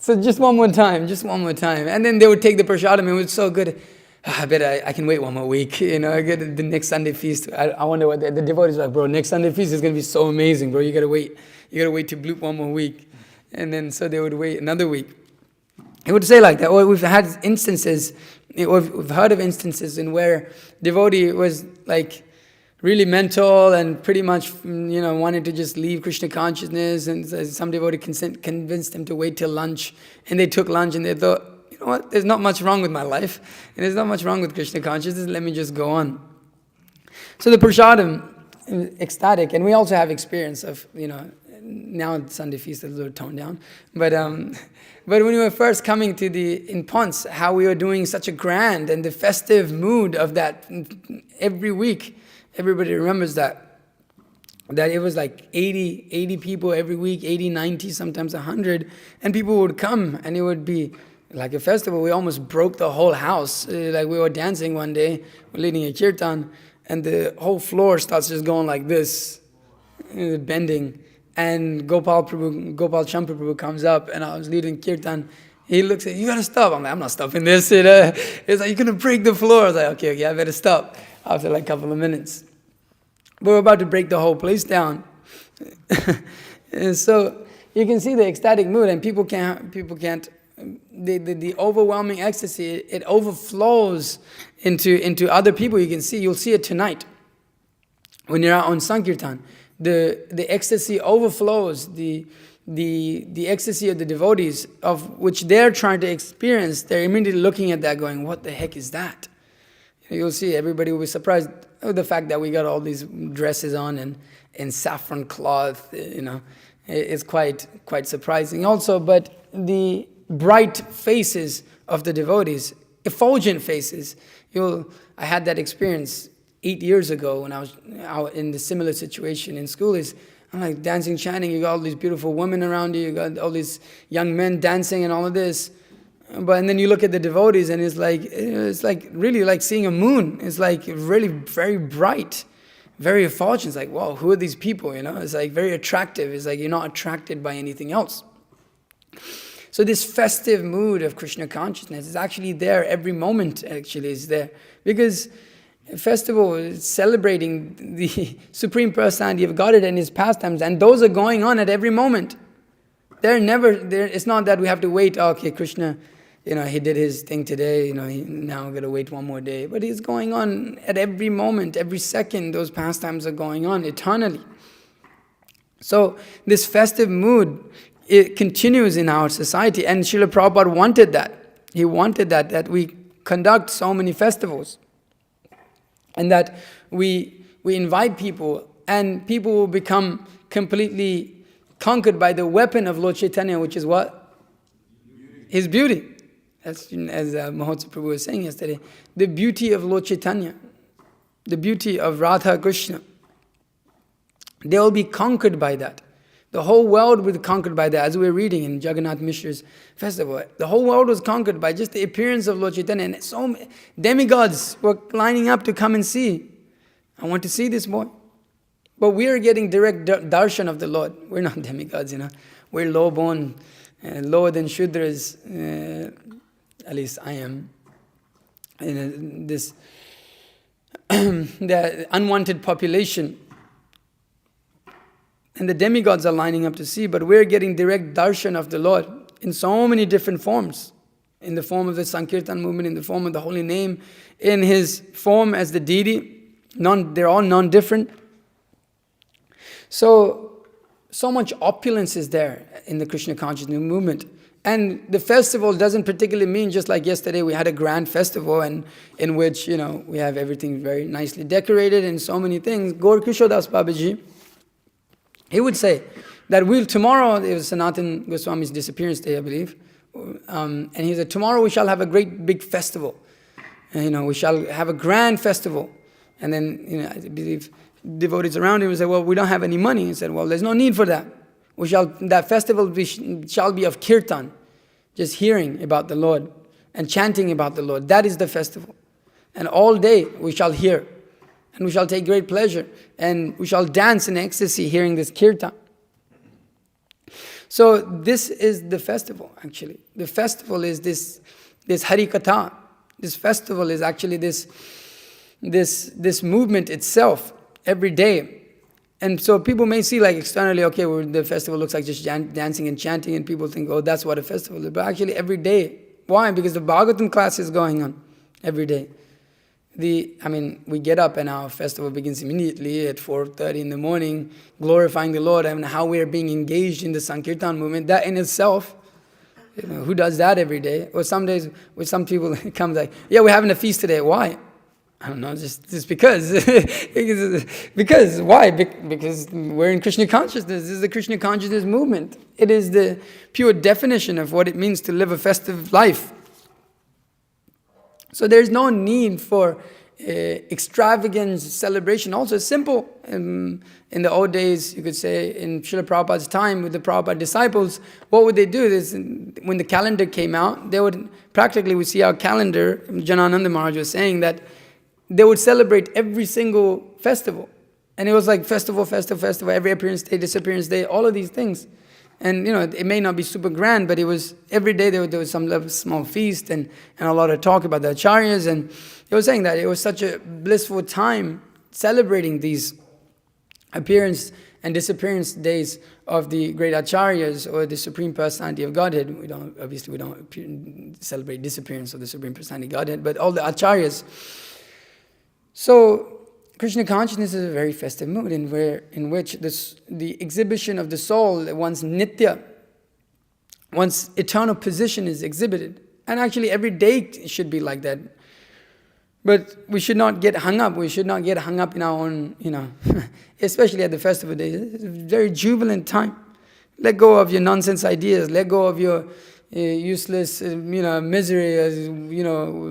just one more time, and then they would take the prasadam. It was so good. I bet I can wait one more week. I get the next Sunday feast. I wonder what the devotees are like, bro. Next Sunday feast is going to be so amazing, bro. You got to wait. You got to wait to bloop one more week, and then so they would wait another week. He would say like that. Or we've had instances, or we've heard of instances in where devotee was like really mental and pretty much, wanted to just leave Krishna consciousness, and some devotee convinced them to wait till lunch, and they took lunch and they thought, you know what, there's not much wrong with my life, and there's not much wrong with Krishna consciousness, let me just go on. So the prasadam, ecstatic, and we also have experience of, now Sunday feast is a little toned down, but when we were first coming to in Ponce, how we were doing such a grand and the festive mood of that every week, everybody remembers that it was like 80 people every week, 80, 90, sometimes 100, and people would come and it would be like a festival. We almost broke the whole house. Like we were dancing one day, we're leading a kirtan, and the whole floor starts just going like this, bending. And Gopal Champra Prabhu comes up, and I was leading kirtan. He looks at, you gotta stop. I'm like, I'm not stopping this. It's like, you're gonna break the floor. I was like, okay, I better stop. After like a couple of minutes, but we're about to break the whole place down. And so you can see the ecstatic mood, and people can't. The overwhelming ecstasy, it overflows into other people. You'll see it tonight when you're out on Sankirtan. The ecstasy overflows, the ecstasy of the devotees, of which they're trying to experience. They're immediately looking at that going, what the heck is that? You'll see, everybody will be surprised at the fact that we got all these dresses on and saffron cloth, it's quite surprising also. But the bright faces of the devotees, effulgent faces, I had that experience 8 years ago when I was out in the similar situation in school. I'm like dancing, chanting, you got all these beautiful women around you got all these young men dancing and all of this. And then you look at the devotees and it's like really like seeing a moon. It's like really very bright, very effulgent. It's like, whoa, who are these people? It's like very attractive. It's like you're not attracted by anything else. So this festive mood of Krishna consciousness is actually there every moment. Actually, is there because A festival is celebrating the Supreme Personality of Godhead and His pastimes, and those are going on at every moment. They're never there. It's not that we have to wait. Oh, okay, Krishna, he did his thing today. Now I'm gonna wait one more day. But it's going on at every moment, every second. Those pastimes are going on eternally. So this festive mood, it continues in our society, and Srila Prabhupada wanted that. He wanted that we conduct so many festivals, and that we invite people, and people will become completely conquered by the weapon of Lord Chaitanya, which is what? His beauty. As Mahotsav Prabhu was saying yesterday, the beauty of Lord Chaitanya, the beauty of Radha Krishna. They will be conquered by that. The whole world will be conquered by that. As we were reading in Jagannatha Mishra's festival, the whole world was conquered by just the appearance of Lord Chaitanya. And so many demigods were lining up to come and see. I want to see this boy. But we are getting direct darshan of the Lord. We're not demigods, We're low-born, lower than Shudras. At least I am. This the unwanted population. And the demigods are lining up to see, but we're getting direct darshan of the Lord in so many different forms. In the form of the Sankirtan movement, in the form of the holy name, in His form as the deity. They're all non-different. So much opulence is there in the Krishna consciousness movement. And the festival doesn't particularly mean, just like yesterday we had a grand festival and in which, we have everything very nicely decorated and so many things. Gaur Kishodas Babaji, he would say that tomorrow, it was Sanatan Goswami's disappearance day, I believe, and he said, tomorrow we shall have a great big festival. And, we shall have a grand festival. And then, I believe devotees around him would say, well, we don't have any money. He said, well, there's no need for that. That festival shall be of kirtan, just hearing about the Lord and chanting about the Lord. That is the festival. And all day we shall hear. And we shall take great pleasure, and we shall dance in ecstasy hearing this kirtan. So this is the festival, actually. The festival is this Hari Katha. This festival is actually this movement itself, every day. And so people may see like externally, okay, the festival looks like just dancing and chanting, and people think, oh, that's what a festival is. But actually every day. Why? Because the Bhagavatam class is going on every day. We get up and our festival begins immediately at 4:30 in the morning, glorifying the Lord, and how we are being engaged in the Sankirtan movement. That in itself, who does that every day? Or some days, with some people, it comes like, yeah, we're having a feast today. Why? I don't know, just because. Because, why? Because we're in Krishna consciousness. This is the Krishna consciousness movement. It is the pure definition of what it means to live a festive life. So there's no need for extravagant celebration. Also simple. In the old days, you could say, in Srila Prabhupada's time with the Prabhupada disciples, what would they do? When the calendar came out, they would practically, we see our calendar, Janananda Maharaj was saying that they would celebrate every single festival. And it was like festival, every appearance day, disappearance day, all of these things. And it may not be super grand, but it was every day there was some small feast and a lot of talk about the acharyas. And he was saying that it was such a blissful time celebrating these appearance and disappearance days of the great acharyas or the Supreme Personality of Godhead. We don't celebrate disappearance of the Supreme Personality of Godhead, but all the acharyas. So Krishna consciousness is a very festive mood in which the exhibition of the soul, one's nitya, one's eternal position is exhibited. And actually every day should be like that. But we should not get hung up. We should not get hung up in our own, especially at the festival days. It's a very jubilant time. Let go of your nonsense ideas. Let go of your useless, misery.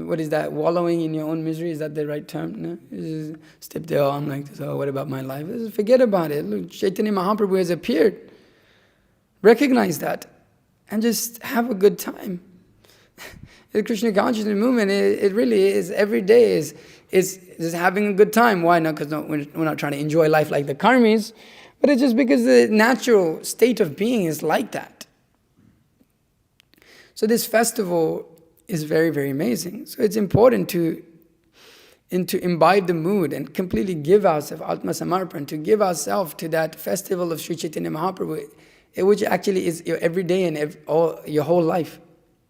What is that? Wallowing in your own misery. Is that the right term? No? Just step there. I'm like, so what about my life? Forget about it. Look, Chaitanya Mahaprabhu has appeared. Recognize that, and just have a good time. The Krishna consciousness movement, it really is every day is just having a good time. Why not? Because we're not trying to enjoy life like the karmis, but it's just because the natural state of being is like that. So this festival is very, very amazing. So it's important to and to imbibe the mood and completely give ourselves, Atma Samarpan, to give ourselves to that festival of Sri Chaitanya Mahaprabhu, which actually is your everyday and your whole life.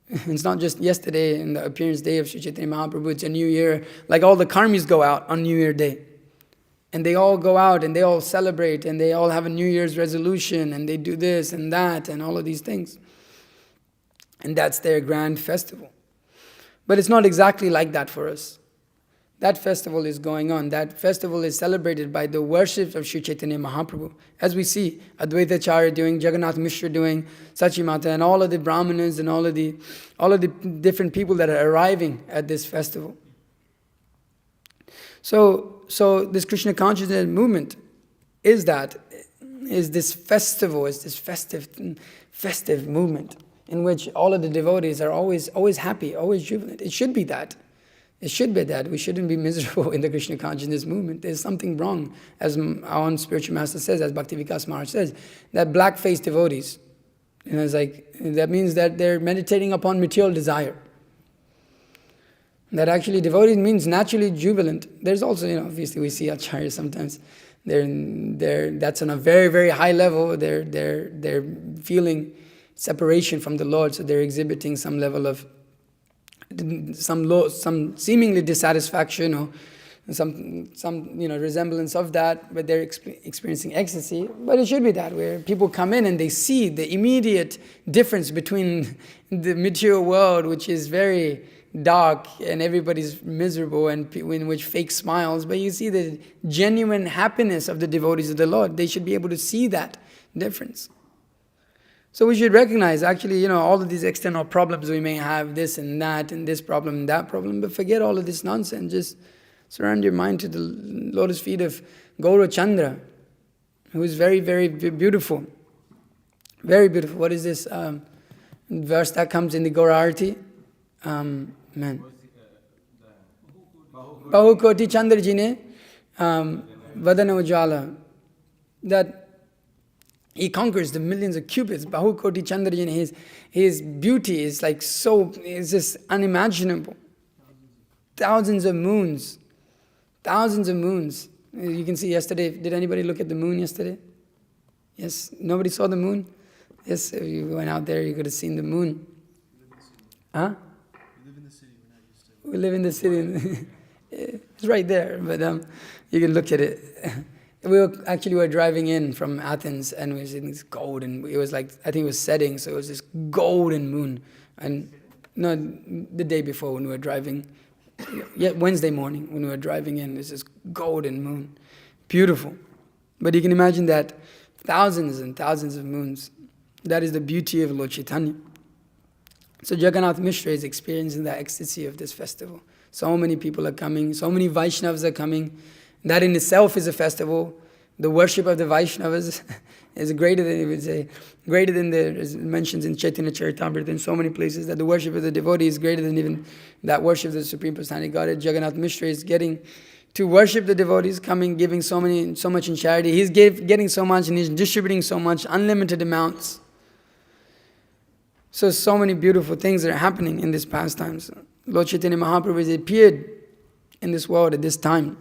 It's not just yesterday in the appearance day of Sri Chaitanya Mahaprabhu, it's a new year. Like all the karmis go out on New Year Day. And they all go out and they all celebrate and they all have a New Year's resolution and they do this and that and all of these things. And that's their grand festival. But it's not exactly like that for us. That festival is going on. That festival is celebrated by the worship of Sri Chaitanya Mahaprabhu. As we see, Advaita Acharya doing, Jagannatha Misra doing, Sachimata, and all of the Brahmanas and all of the different people that are arriving at this festival. So this Krishna consciousness movement is this festival, is this festive movement in which all of the devotees are always happy, always jubilant. It should be that. It should be that. We shouldn't be miserable in the Krishna consciousness movement. There's something wrong, as our own spiritual master says, as Bhakti Vikas Maharaj says, that black-faced devotees, it's like, that means that they're meditating upon material desire. That actually devotees means naturally jubilant. There's also, obviously we see acharyas sometimes. That's on a very, very high level. They're feeling separation from the Lord, so they're exhibiting some level of some seemingly dissatisfaction or some resemblance of that, but they're experiencing ecstasy. But it should be that, where people come in and they see the immediate difference between the material world, which is very dark and everybody's miserable and in which fake smiles, but you see the genuine happiness of the devotees of the Lord. They should be able to see that difference. So we should recognize, actually, all of these external problems we may have, this and this problem and that problem, but forget all of this nonsense. Just surround your mind to the lotus feet of Gaura Chandra, who is very, very beautiful. Very beautiful. What is this verse that comes in the Gaura Arati? Man. Bahu Koti Chandra Ji ne Vadana Ujjala. That he conquers the millions of cupids. Bahu Koti Chandra Ji ne, his beauty is like it's just unimaginable. Thousands of moons. You can see yesterday, did anybody look at the moon yesterday? Yes, nobody saw the moon? Yes, if you went out there, you could have seen the moon. Huh? We live in the city. It's right there, but you can look at it. We were driving in from Athens, and we were seeing this gold, and it was like, I think it was setting, so it was this golden moon. And no, the day before when we were driving, Wednesday morning when we were driving in, there's this golden moon, beautiful. But you can imagine that thousands and thousands of moons. That is the beauty of Lord Chaitanya. So Jagannatha Misra is experiencing the ecstasy of this festival. So many people are coming, so many Vaishnavas are coming. That in itself is a festival. The worship of the Vaishnavas is greater than, you would say, greater than as it mentions in Chaitanya Charitamrita in so many places, that the worship of the devotee is greater than even that worship of the Supreme Personality of Godhead. Jagannatha Misra is getting to worship the devotees, coming, giving so much in charity. He's getting so much and he's distributing so much, unlimited amounts. So many beautiful things are happening in these pastimes. Lord Chaitanya Mahaprabhu has appeared in this world at this time,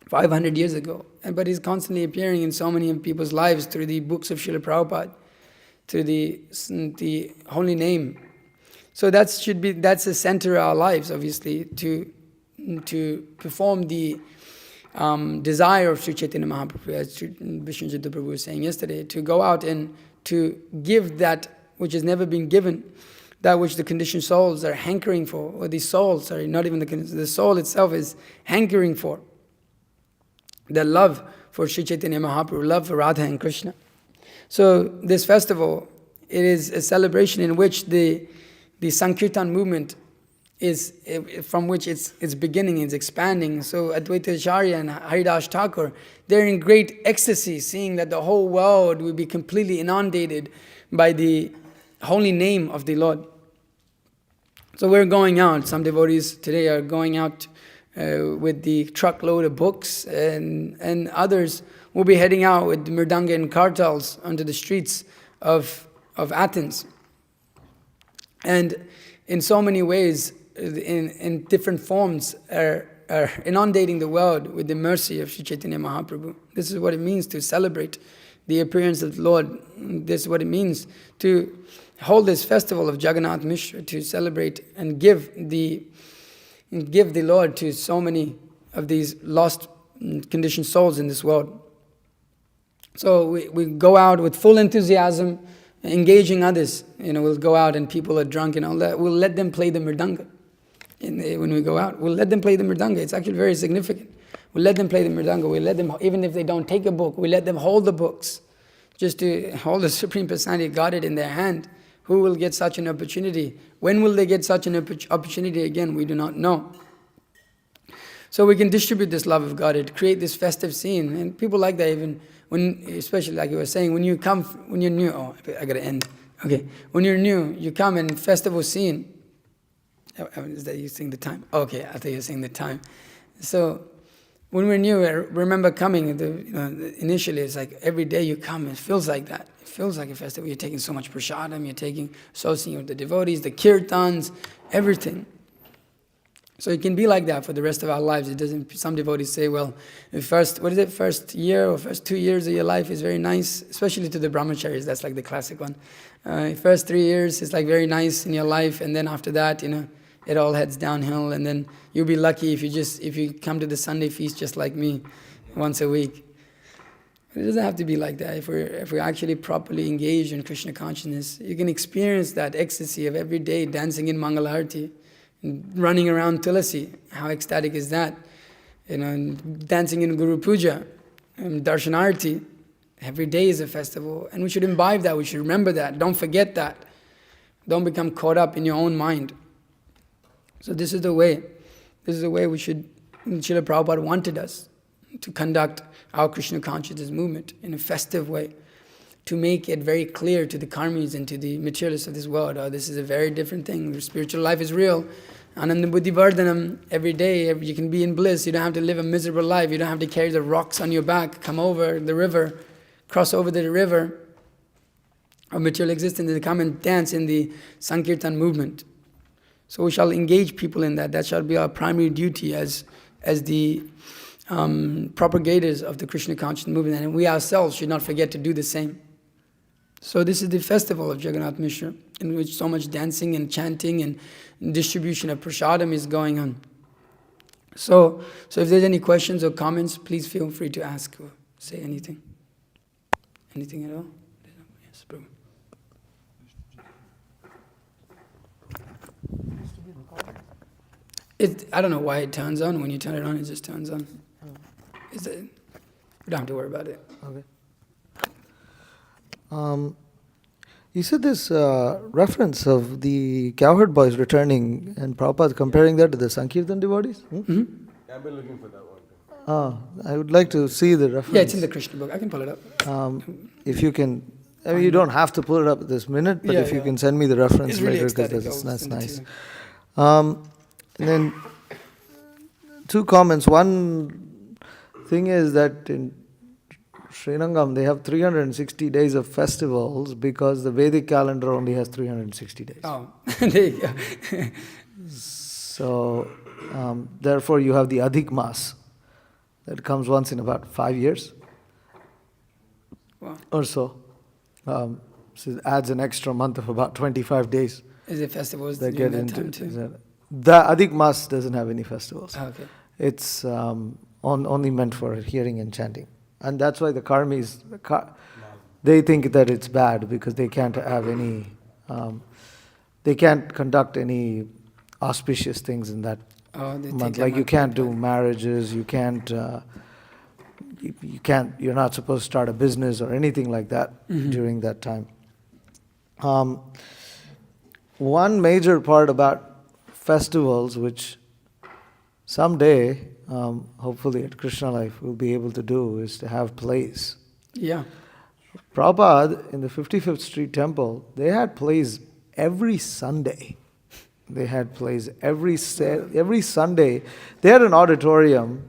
500 years ago. But he's constantly appearing in so many people's lives through the books of Srila Prabhupada, through the holy name. So that's the center of our lives, obviously, to perform the desire of Sri Chaitanya Mahaprabhu, as Vishnu Prabhu was saying yesterday, to go out and to give that which has never been given, that which the conditioned souls are hankering for, or the soul, not even the soul itself is hankering for. The love for Sri Chaitanya Mahaprabhu, love for Radha and Krishna. So this festival, it is a celebration in which the Sankirtan movement is, from which it's beginning, it's expanding. So Advaita Acharya and Haridas Thakur, they're in great ecstasy, seeing that the whole world will be completely inundated by the holy name of the Lord. So we're going out. Some devotees today are going out with the truckload of books, and others will be heading out with mridanga and kartals onto the streets of Athens. And in so many ways, in different forms, are are inundating the world with the mercy of Sri Chaitanya Mahaprabhu. This is what it means to celebrate the appearance of the Lord. This is what it means to hold this festival of Jagannatha Misra, to celebrate and give the Lord to so many of these lost conditioned souls in this world. So we go out with full enthusiasm, engaging others. We'll go out and people are drunk and all that. We'll let them play the mridanga. When we go out, we'll let them play the mridanga. It's actually very significant. We'll let them play the mridanga. We'll let them, even if they don't take a book, we let them hold the books. Just to hold the Supreme Personality of Godhead in their hand. Who will get such an opportunity? When will they get such an opportunity again? We do not know. So we can distribute this love of Godhead, create this festive scene. And people like that even when, especially like you were saying, when you're new, I gotta end. Okay, when you're new, you come in festival scene. Is that you saying the time? Okay, I thought you were saying the time. So when we're new, I remember coming, initially it's like every day you come, it feels like that. It feels like a festival. You're taking so much prasadam, you're associating with the devotees, the kirtans, everything. So it can be like that for the rest of our lives. It doesn't. Some devotees say, well, the first year or first 2 years of your life is very nice, especially to the brahmacharis. That's like the classic one. First 3 years is like very nice in your life, and then after that, it all heads downhill. And then you'll be lucky if you come to the Sunday feast just like me, once a week. It doesn't have to be like that. If we're actually properly engaged in Krishna consciousness, you can experience that ecstasy of every day dancing in Mangalarti, running around Tulasi. How ecstatic is that? And dancing in Guru Puja, Darshanarti. Every day is a festival, and we should imbibe that. We should remember that. Don't forget that. Don't become caught up in your own mind. So this is the way. This is the way we should. Srila Prabhupada wanted us to conduct our Krishna consciousness movement in a festive way, to make it very clear to the karmis and to the materialists of this world, this is a very different thing. Your spiritual life is real. Ananda Buddhi Vardhanam, every day you can be in bliss. You don't have to live a miserable life. You don't have to carry the rocks on your back, come over the river, cross over the river of material existence and come and dance in the Sankirtan movement. So we shall engage people in that. That shall be our primary duty as the propagators of the Krishna conscious movement, and we ourselves should not forget to do the same. So this is the festival of Jagannatha Misra, in which so much dancing and chanting and distribution of prasadam is going on. So if there's any questions or comments, please feel free to ask or say anything. Anything at all? Yes, Prabhu. I don't know why it turns on. When you turn it on, it just turns on. You don't have to worry about it. Okay. You said this reference of the cowherd boys returning and Prabhupada comparing that to the Sankirtan devotees? Mm-hmm. I've been looking for that one. I would like to see the reference. Yeah, it's in the Krishna book. I can pull it up. If you can, you don't have to pull it up at this minute, but if you can send me the reference it's really later, because ecstatic. that's nice. And then 2 comments. One thing is that in Srirangam, they have 360 days of festivals because the Vedic calendar only has 360 days. Oh, there you go. So, therefore you have the Adhik Mas that comes once in about 5 years. Wow. Or so. So it adds an extra month of about 25 days. Is it festivals That during get that time into too? the Adhik Mas doesn't have any festivals. Oh, okay. It's only meant for hearing and chanting. And that's why the karmis, they think that it's bad because they can't have any, they can't conduct any auspicious things in that month. Like you can't do marriages, you can't, you're not supposed to start a business or anything like that during that time. One major part about festivals, which someday, hopefully at Krishna Life, we'll be able to do, is to have plays. Yeah. Prabhupada, in the 55th Street Temple, they had plays every Sunday. They had plays every Sunday. They had an auditorium,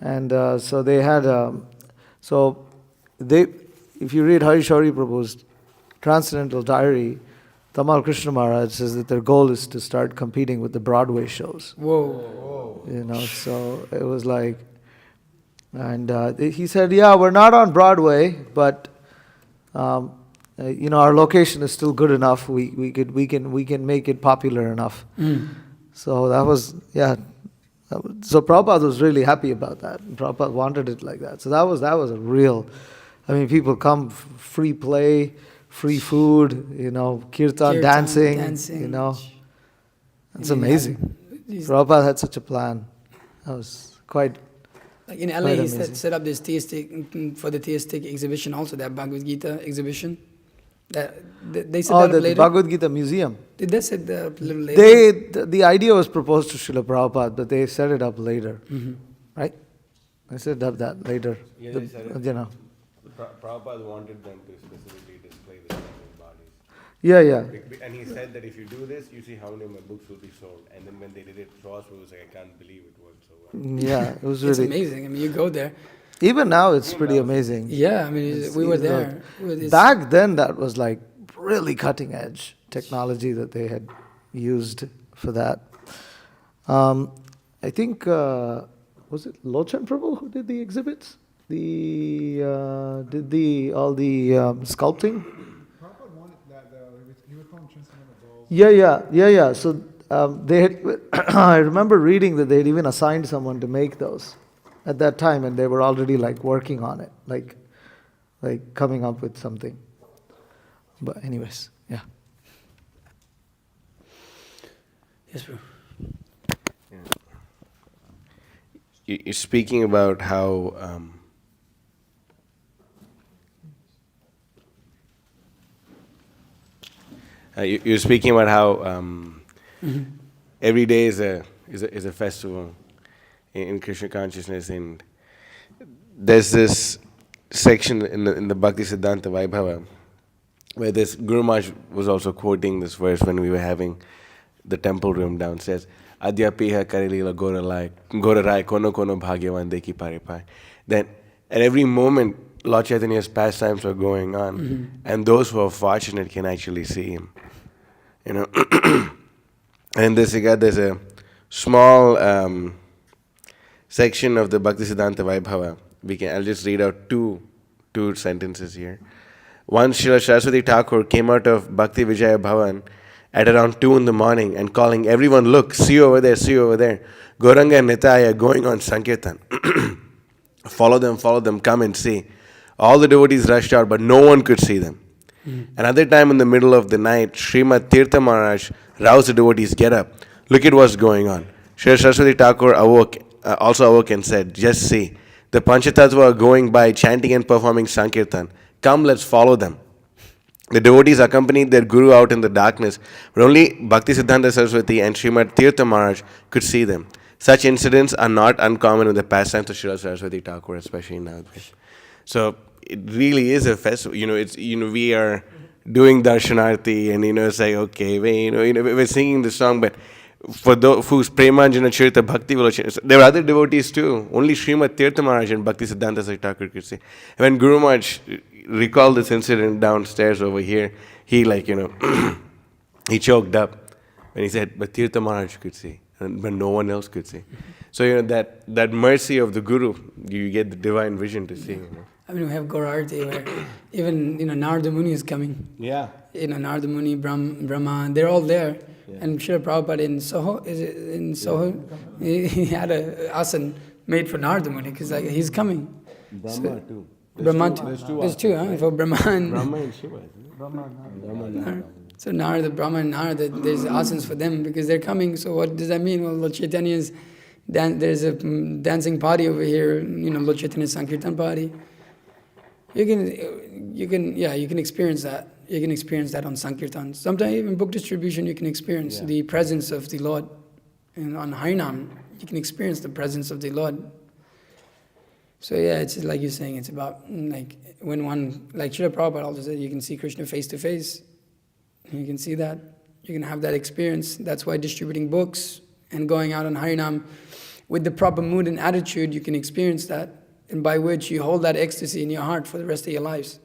and so they had, if you read Hari Shauri Prabhu's Transcendental Diary, Tamal Krishna Maharaj says that their goal is to start competing with the Broadway shows. Whoa. So it was like, and he said, yeah, we're not on Broadway, but our location is still good enough. We can make it popular enough. So that was, yeah. So Prabhupada was really happy about that. Prabhupada wanted it like that. So that was a real, people come, free play, free food, kirtan, dancing, It's amazing. Prabhupada had such a plan. That was quite like in LA, he amazing. set up this theistic exhibition also, that Bhagavad Gita exhibition. They set that up the later. Bhagavad Gita museum. Did they set that up a little later? The idea was proposed to Srila Prabhupada, but they set it up later, right? They set up that later. Yeah, they set it. Prabhupada wanted them to specifically display the seven bodies. Yeah. And he said that if you do this, you see how many of my books will be sold. And then when they did it, Ross was like, I can't believe it worked so well. Yeah, it was It's really amazing. You go there. Even now, it's pretty amazing. Yeah, we were there. Back then, that was like really cutting edge technology that they had used for that. I think was it Lochan Prabhu who did the exhibits? Did all the sculpting? Prabhupada wanted that he would call him transcendental goals. Yeah. So they had. I remember reading that they had even assigned someone to make those at that time, and they were already like working on it, like coming up with something. But anyways, yeah. Yes, bro. You're speaking about how you're speaking about how every day is a festival in Krishna consciousness, and there's this section in the Bhakti Siddhanta Vaibhava where this Guru Maharaj was also quoting this verse when we were having the temple room downstairs. Adhyapiha karilila gorarai kono kono bhagyavan deki pare pai. Then at every moment Lord Chaitanya's pastimes are going on, and those who are fortunate can actually see him. And in this regard, there's a small section of the Bhakti Siddhanta Vaibhava. I'll just read out two sentences here. Once Srila Saraswati Thakur came out of Bhakti Vijaya Bhavan at around 2 in the morning and calling everyone, look, see over there, Gauranga and Nitaya are going on Sankirtan. Follow them, come and see. All the devotees rushed out, but no one could see them. Another time in the middle of the night, Srimad Tirtha Maharaj roused the devotees, get up, look at what's going on. Srila Saraswati Thakur also awoke and said, just see, the Panchatattva are going by chanting and performing Sankirtan. Come, let's follow them. The devotees accompanied their guru out in the darkness, but only Bhakti Siddhanta Saraswati and Srimad Tirtha Maharaj could see them. Such incidents are not uncommon in the pastimes of Srila Saraswati Thakur, especially nowadays. So it really is a festival. We are doing darshanarti, and it's like, okay, we're singing the song, but for those whose Premanjana Charita Bhakti Vilochana, there were other devotees too. Only Srimad Tirtha Maharaj and Bhakti Siddhanta Saraswati Thakur could see. When Guru Maharaj recalled this incident downstairs over here, he he choked up when he said, but Tirtha Maharaj could see, but no one else could see. So that mercy of the Guru, you get the divine vision to see. We have Gaurarti where even Narada Muni is coming. Yeah. Narada Muni, Brahma, they're all there. Yeah. And Srila Prabhupada in Soho, he had an asan made for Narada Muni because he's coming. Brahma too. There's two, huh? For Brahma and Shiva. So Narada, Brahma and Narada, there's asans for them because they're coming. So what does that mean? Well, Lord Chaitanya's, there's a dancing party over here, Lord Chaitanya's Sankirtan party. You can experience that. You can experience that on Sankirtan. Sometimes even book distribution, you can experience the presence of the Lord. And on Harinam, you can experience the presence of the Lord. So it's like you're saying, it's about when one, like Srila Prabhupada also said, you can see Krishna face to face. You can see that. You can have that experience. That's why distributing books and going out on Harinam with the proper mood and attitude, you can experience that. And by which you hold that ecstasy in your heart for the rest of your lives.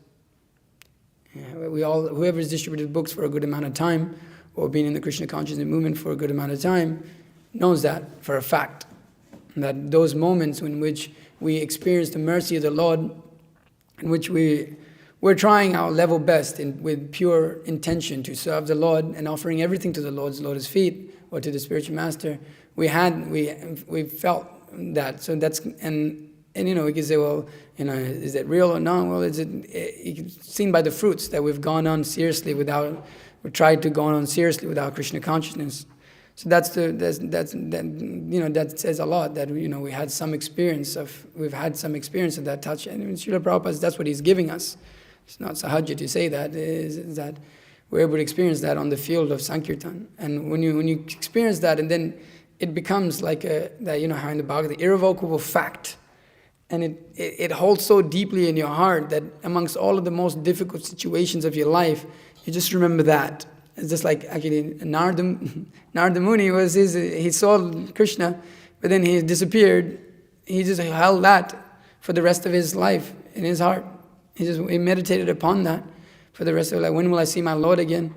Whoever has distributed books for a good amount of time, or been in the Krishna consciousness movement for a good amount of time, knows that for a fact. That those moments in which we experience the mercy of the Lord, in which we're trying our level best with pure intention to serve the Lord and offering everything to the Lord's lotus feet or to the spiritual master, we felt that. So that's and we can say, well, is that real or not? Well, it's seen by the fruits that we've gone on seriously we tried to go on seriously without Krishna consciousness. So that says a lot, that we've had some experience of that touch. And Srila Prabhupada, that's what he's giving us. It's not sahaja to say that, is that we're able to experience that on the field of Sankirtan. And when you experience that, and then it becomes like how in the Bhagavad, the irrevocable fact. And it holds so deeply in your heart that amongst all of the most difficult situations of your life, you just remember that. It's just like actually Narada Muni he saw Krishna, but then he disappeared. He just held that for the rest of his life in his heart. He meditated upon that for the rest of his life. When will I see my Lord again?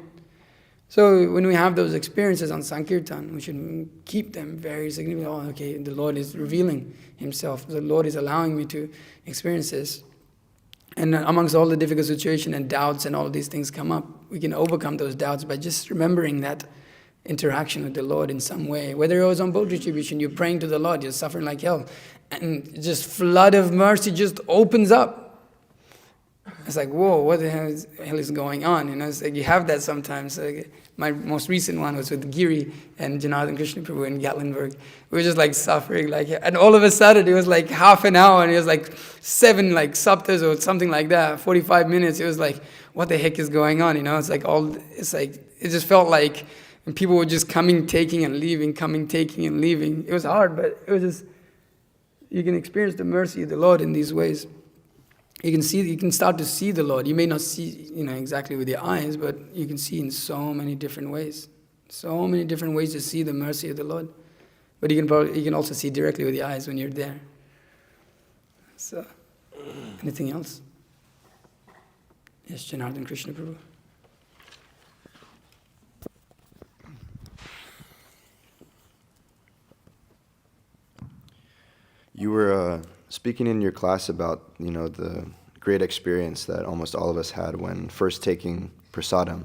So when we have those experiences on Sankirtan, we should keep them very significant. Oh, okay, the Lord is revealing Himself. The Lord is allowing me to experience this. And amongst all the difficult situations and doubts and all of these things come up, we can overcome those doubts by just remembering that interaction with the Lord in some way. Whether it was on boat distribution, you're praying to the Lord, you're suffering like hell, and just flood of mercy just opens up. It's like, whoa, what the hell is going on? It's like you have that sometimes. Like my most recent one was with Giri and Janardhan Krishna Prabhu in Gatlinburg. We were just like suffering, and all of a sudden it was like half an hour, and it was like 7 saptas or something like that, 45 minutes. It was like, what the heck is going on? It just felt like people were just coming, taking and leaving, coming, taking and leaving. It was hard, but it was just, you can experience the mercy of the Lord in these ways. You can start to see the Lord. You may not see, exactly with your eyes, but you can see in so many different ways. So many different ways to see the mercy of the Lord. But you can also see directly with your eyes when you're there. So, anything else? Yes, Janardhan Krishna Prabhu. You were speaking in your class about, the great experience that almost all of us had when first taking prasadam.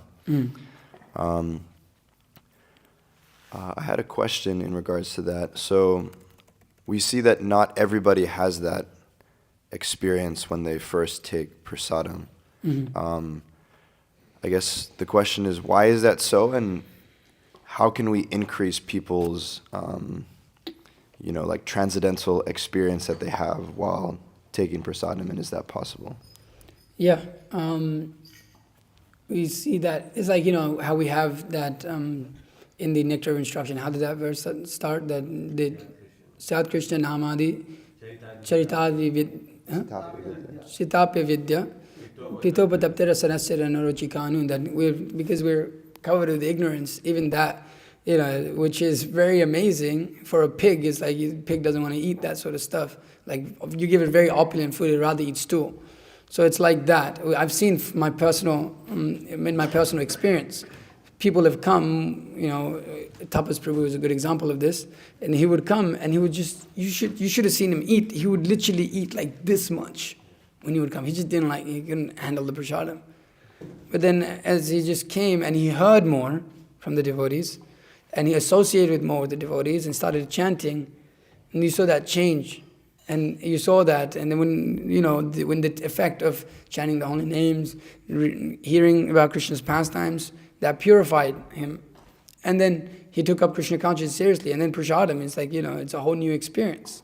I had a question in regards to that. So we see that not everybody has that experience when they first take prasadam. I guess the question is, why is that so, and how can we increase people's transcendental experience that they have while taking prasadam, and is that possible? Yeah. We see that, it's like, how we have that in the Nectar of Instruction. How did that verse start? That the Sat Krishna Namadi Charitadi Sitapya Vidya Pitopataptera Sanasya Narochikanu, that because we're covered with ignorance, even that, which is very amazing for a pig. It's like a pig doesn't want to eat that sort of stuff. Like you give it very opulent food, it'd rather eat stool. So it's like that. I've seen in my personal experience, people have come, Tapas Prabhu is a good example of this, and he would come and he would just, you should have seen him eat. He would literally eat like this much when he would come. He just he couldn't handle the prasadam. But then as he just came and he heard more from the devotees, and he associated with more with the devotees and started chanting, and you saw that change. And you saw that, and then when the effect of chanting the holy names, hearing about Krishna's pastimes, that purified him. And then he took up Krishna consciousness seriously, and then prasadam is like, it's a whole new experience.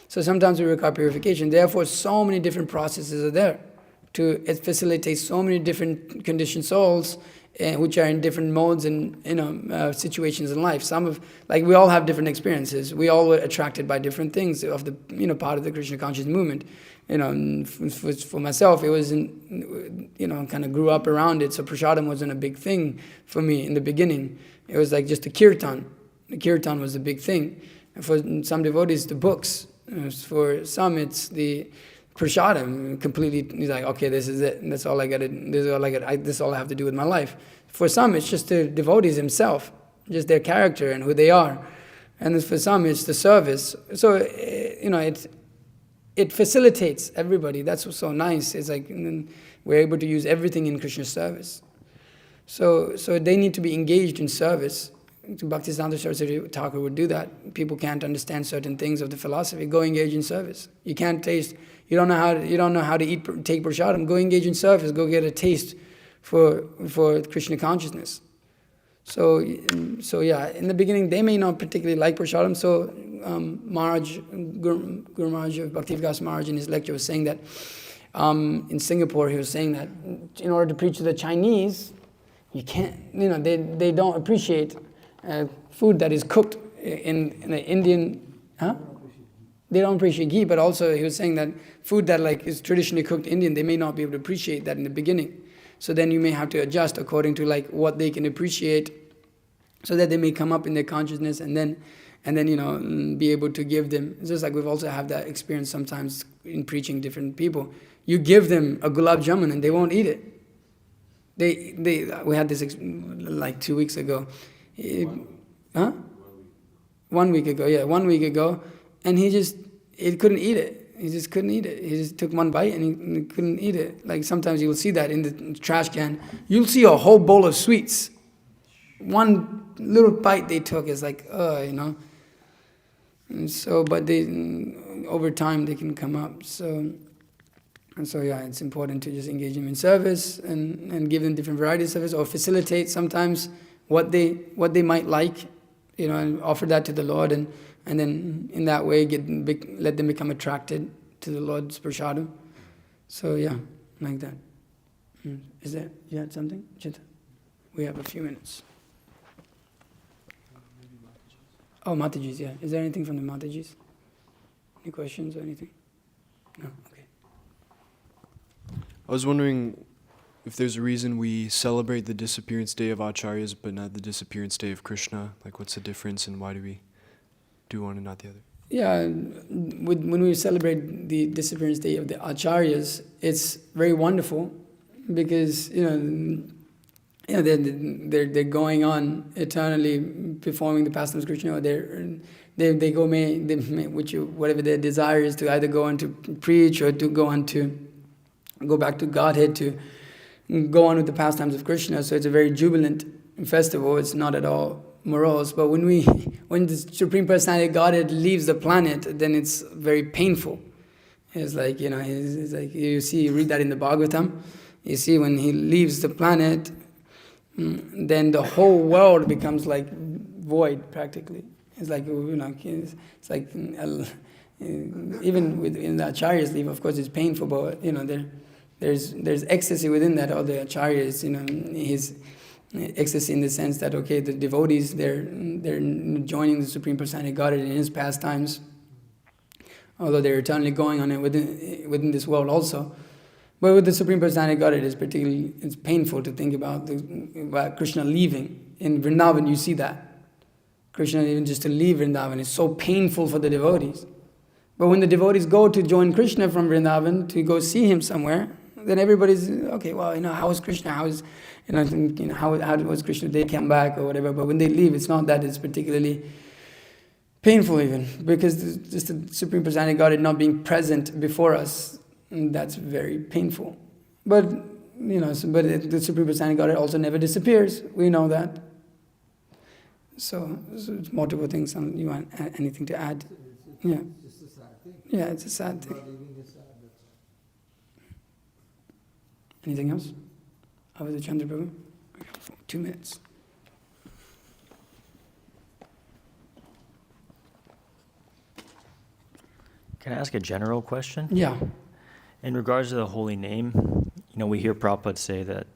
So sometimes we require purification. Therefore, so many different processes are there to facilitate so many different conditioned souls, which are in different modes and situations in life. We all have different experiences. We all were attracted by different things of the part of the Krishna conscious movement. For myself, it was kind of grew up around it. So prasadam wasn't a big thing for me in the beginning. It was like just a kirtan. The kirtan was the big thing. And for some devotees, the books. For some, it's the prasadam completely. He's like, okay, this is it. That's all I got to. This is all I got. This is all I have to do with my life. For some, it's just the devotees themselves, just their character and who they are, and for some, it's the service. So it facilitates everybody. That's what's so nice. It's like we're able to use everything in Krishna's service. So they need to be engaged in service. Bhaktisiddhanta Saraswati Thakur would do that. People can't understand certain things of the philosophy. Go engage in service. You can't taste. You don't know how to eat. Take prasadam. Go engage in service. Go get a taste for Krishna consciousness. So yeah. In the beginning, they may not particularly like prasadam. So Guru Maharaj of Bhakti Vikas Maharaj in his lecture was saying that in Singapore he was saying that in order to preach to the Chinese, you can't. They don't appreciate food that is cooked in the Indian, They don't appreciate ghee, but also he was saying that food that is traditionally cooked Indian, they may not be able to appreciate that in the beginning. So then you may have to adjust according to what they can appreciate, so that they may come up in their consciousness, and then be able to give them. It's just like we've also had that experience sometimes in preaching different people. You give them a gulab jamun and they won't eat it. We had this 2 weeks ago. 1 week ago, yeah, 1 week ago, and he couldn't eat it. He just couldn't eat it. He just took one bite and he couldn't eat it. Like sometimes you'll see that in the trash can. You'll see a whole bowl of sweets. One little bite they took is like, And so, but over time they can come up. So yeah, it's important to just engage them in service and give them different varieties of service, or facilitate sometimes what they might like, and offer that to the Lord, and then in that way let them become attracted to the Lord's prasadam. So yeah, like that. Is that, you had something, Chita? We have a few minutes. Oh, Matajis, yeah. Is there anything from the Matajis? Any questions or anything? No? Okay. I was wondering if there's a reason we celebrate the disappearance day of Acharyas but not the disappearance day of Krishna. What's the difference, and why do we do one and not the other? Yeah, when we celebrate the disappearance day of the Acharyas, it's very wonderful because they're going on eternally performing the pastimes of Krishna. They go whatever their desire is, to either go on to preach or to go back to Godhead, to go on with the pastimes of Krishna. So it's a very jubilant festival. It's not at all morose. But when the Supreme Personality of Godhead leaves the planet, then it's very painful. It's like, it's like you read that in the Bhagavatam. You see, when he leaves the planet, then the whole world becomes like void practically. It's like, it's like, even within the Acharyas leave, of course it's painful, but there's ecstasy within that. All the Acharyas, his ecstasy in the sense that, okay, the devotees, they're joining the Supreme Personality of Godhead in his pastimes, although they're eternally going on it within this world also. But with the Supreme Personality of Godhead, it's painful to think about Krishna leaving. In Vrindavan, you see that. Krishna, even just to leave Vrindavan, is so painful for the devotees. But when the devotees go to join Krishna from Vrindavan, to go see him somewhere, then everybody's, okay, well, how was Krishna? How was Krishna? They come back or whatever. But when they leave, it's not that it's particularly painful even, because just the Supreme Personality of Godhead not being present before us, that's very painful. But the Supreme Personality of Godhead also never disappears. We know that. So it's multiple things. You want anything to add? Yeah. It's just a sad thing. Yeah, it's a sad thing. Anything else? Over the Chandra Prabhu? 2 minutes. Can I ask a general question? Yeah. In regards to the holy name, we hear Prabhupada say that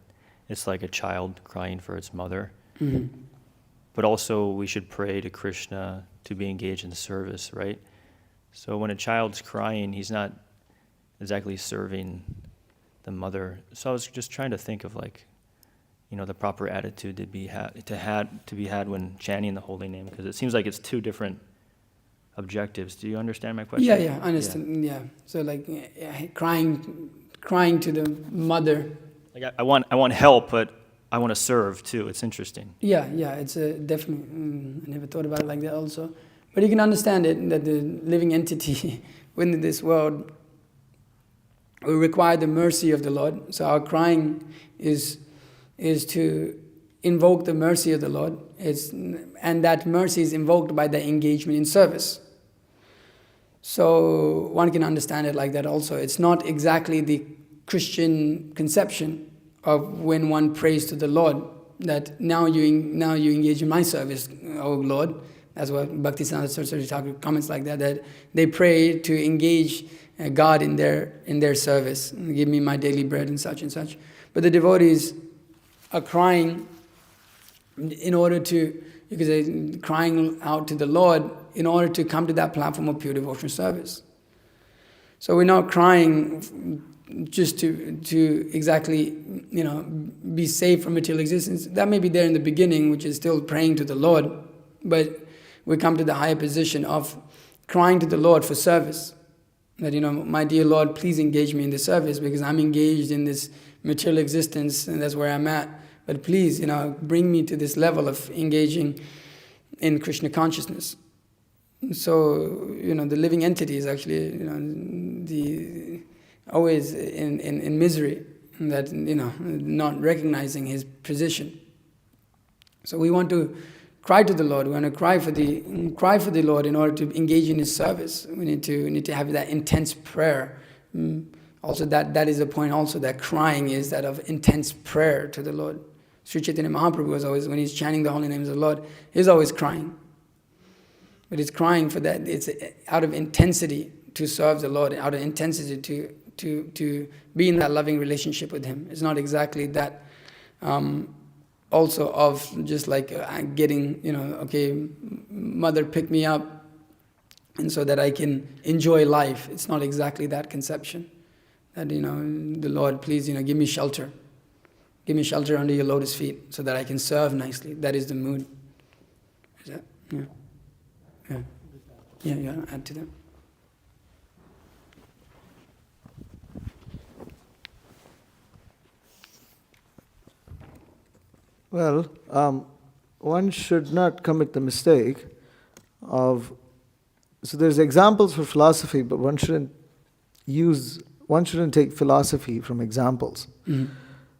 it's like a child crying for its mother. Mm-hmm. But also we should pray to Krishna to be engaged in service, right? So when a child's crying, he's not exactly serving the mother. So I was just trying to think of the proper attitude to be had when chanting the holy name, because it seems like it's two different objectives. Do you understand my question? Yeah, I understand. Yeah. So like crying to the mother. Like I want help, but I want to serve too. It's interesting. Yeah, it's a definitely. I never thought about it like that also, but you can understand it that the living entity within this world will require the mercy of the Lord. So our crying is to invoke the mercy of the Lord. And that mercy is invoked by the engagement in service. So one can understand it like that also. It's not exactly the Christian conception of when one prays to the Lord, that now you engage in my service, O Lord. That's what Bhaktisiddhanta Saraswati Thakur comments like that they pray to engage God in their service. Give me my daily bread and such and such. But the devotees are crying in order to, because they're crying out to the Lord in order to come to that platform of pure devotional service. So we're not crying just to exactly, be saved from material existence. That may be there in the beginning, which is still praying to the Lord, but we come to the higher position of crying to the Lord for service. That, my dear Lord, please engage me in this service because I'm engaged in this material existence and that's where I'm at. But please, bring me to this level of engaging in Krishna consciousness. So, the living entity is actually, always in misery, that, not recognizing his position. So we want to cry to the Lord. We want to cry for the Lord in order to engage in His service. We need to have that intense prayer. Also, that is the point. Also, that crying is that of intense prayer to the Lord. Sri Chaitanya Mahaprabhu is always, when he's chanting the holy names of the Lord, he's always crying. But he's crying for that. It's out of intensity to serve the Lord, out of intensity to be in that loving relationship with Him. It's not exactly that. Also of just like getting, okay, mother pick me up and so that I can enjoy life. It's not exactly that conception. That, the Lord, please, give me shelter. Give me shelter under your lotus feet so that I can serve nicely. That is the mood. Is that? Yeah, add to that. Well, one should not commit the mistake of, so there's examples for philosophy, but one shouldn't take philosophy from examples. Mm-hmm.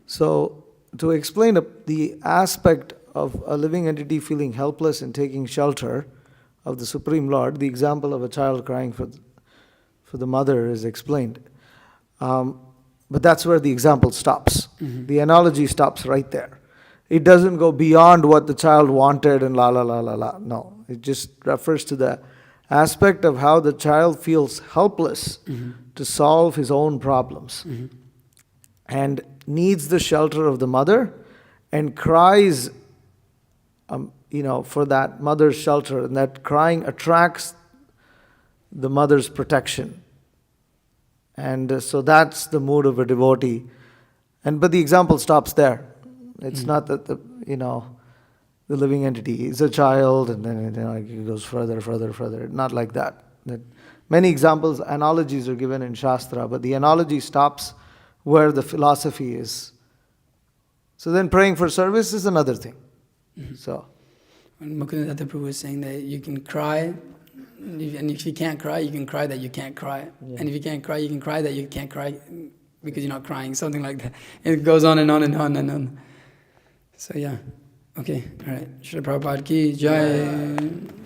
So to explain the aspect of a living entity feeling helpless and taking shelter of the Supreme Lord, the example of a child crying for the mother is explained. But that's where the example stops. Mm-hmm. The analogy stops right there. It doesn't go beyond what the child wanted and la la la la la. No, it just refers to the aspect of how the child feels helpless to solve his own problems and needs the shelter of the mother and cries, for that mother's shelter, and that crying attracts the mother's protection. And so that's the mood of a devotee. But the example stops there. It's not that the living entity is a child and then it goes further. Not like that. Many examples, analogies are given in Shastra, but the analogy stops where the philosophy is. So then praying for service is another thing. So, Mukundadatta Prabhu was saying that you can cry, and if you can't cry, you can cry that you can't cry. Yeah. And if you can't cry, you can cry that you can't cry because you're not crying, something like that. It goes on and on and on and on. So yeah, okay, all right. Srila Prabhupada ki jai.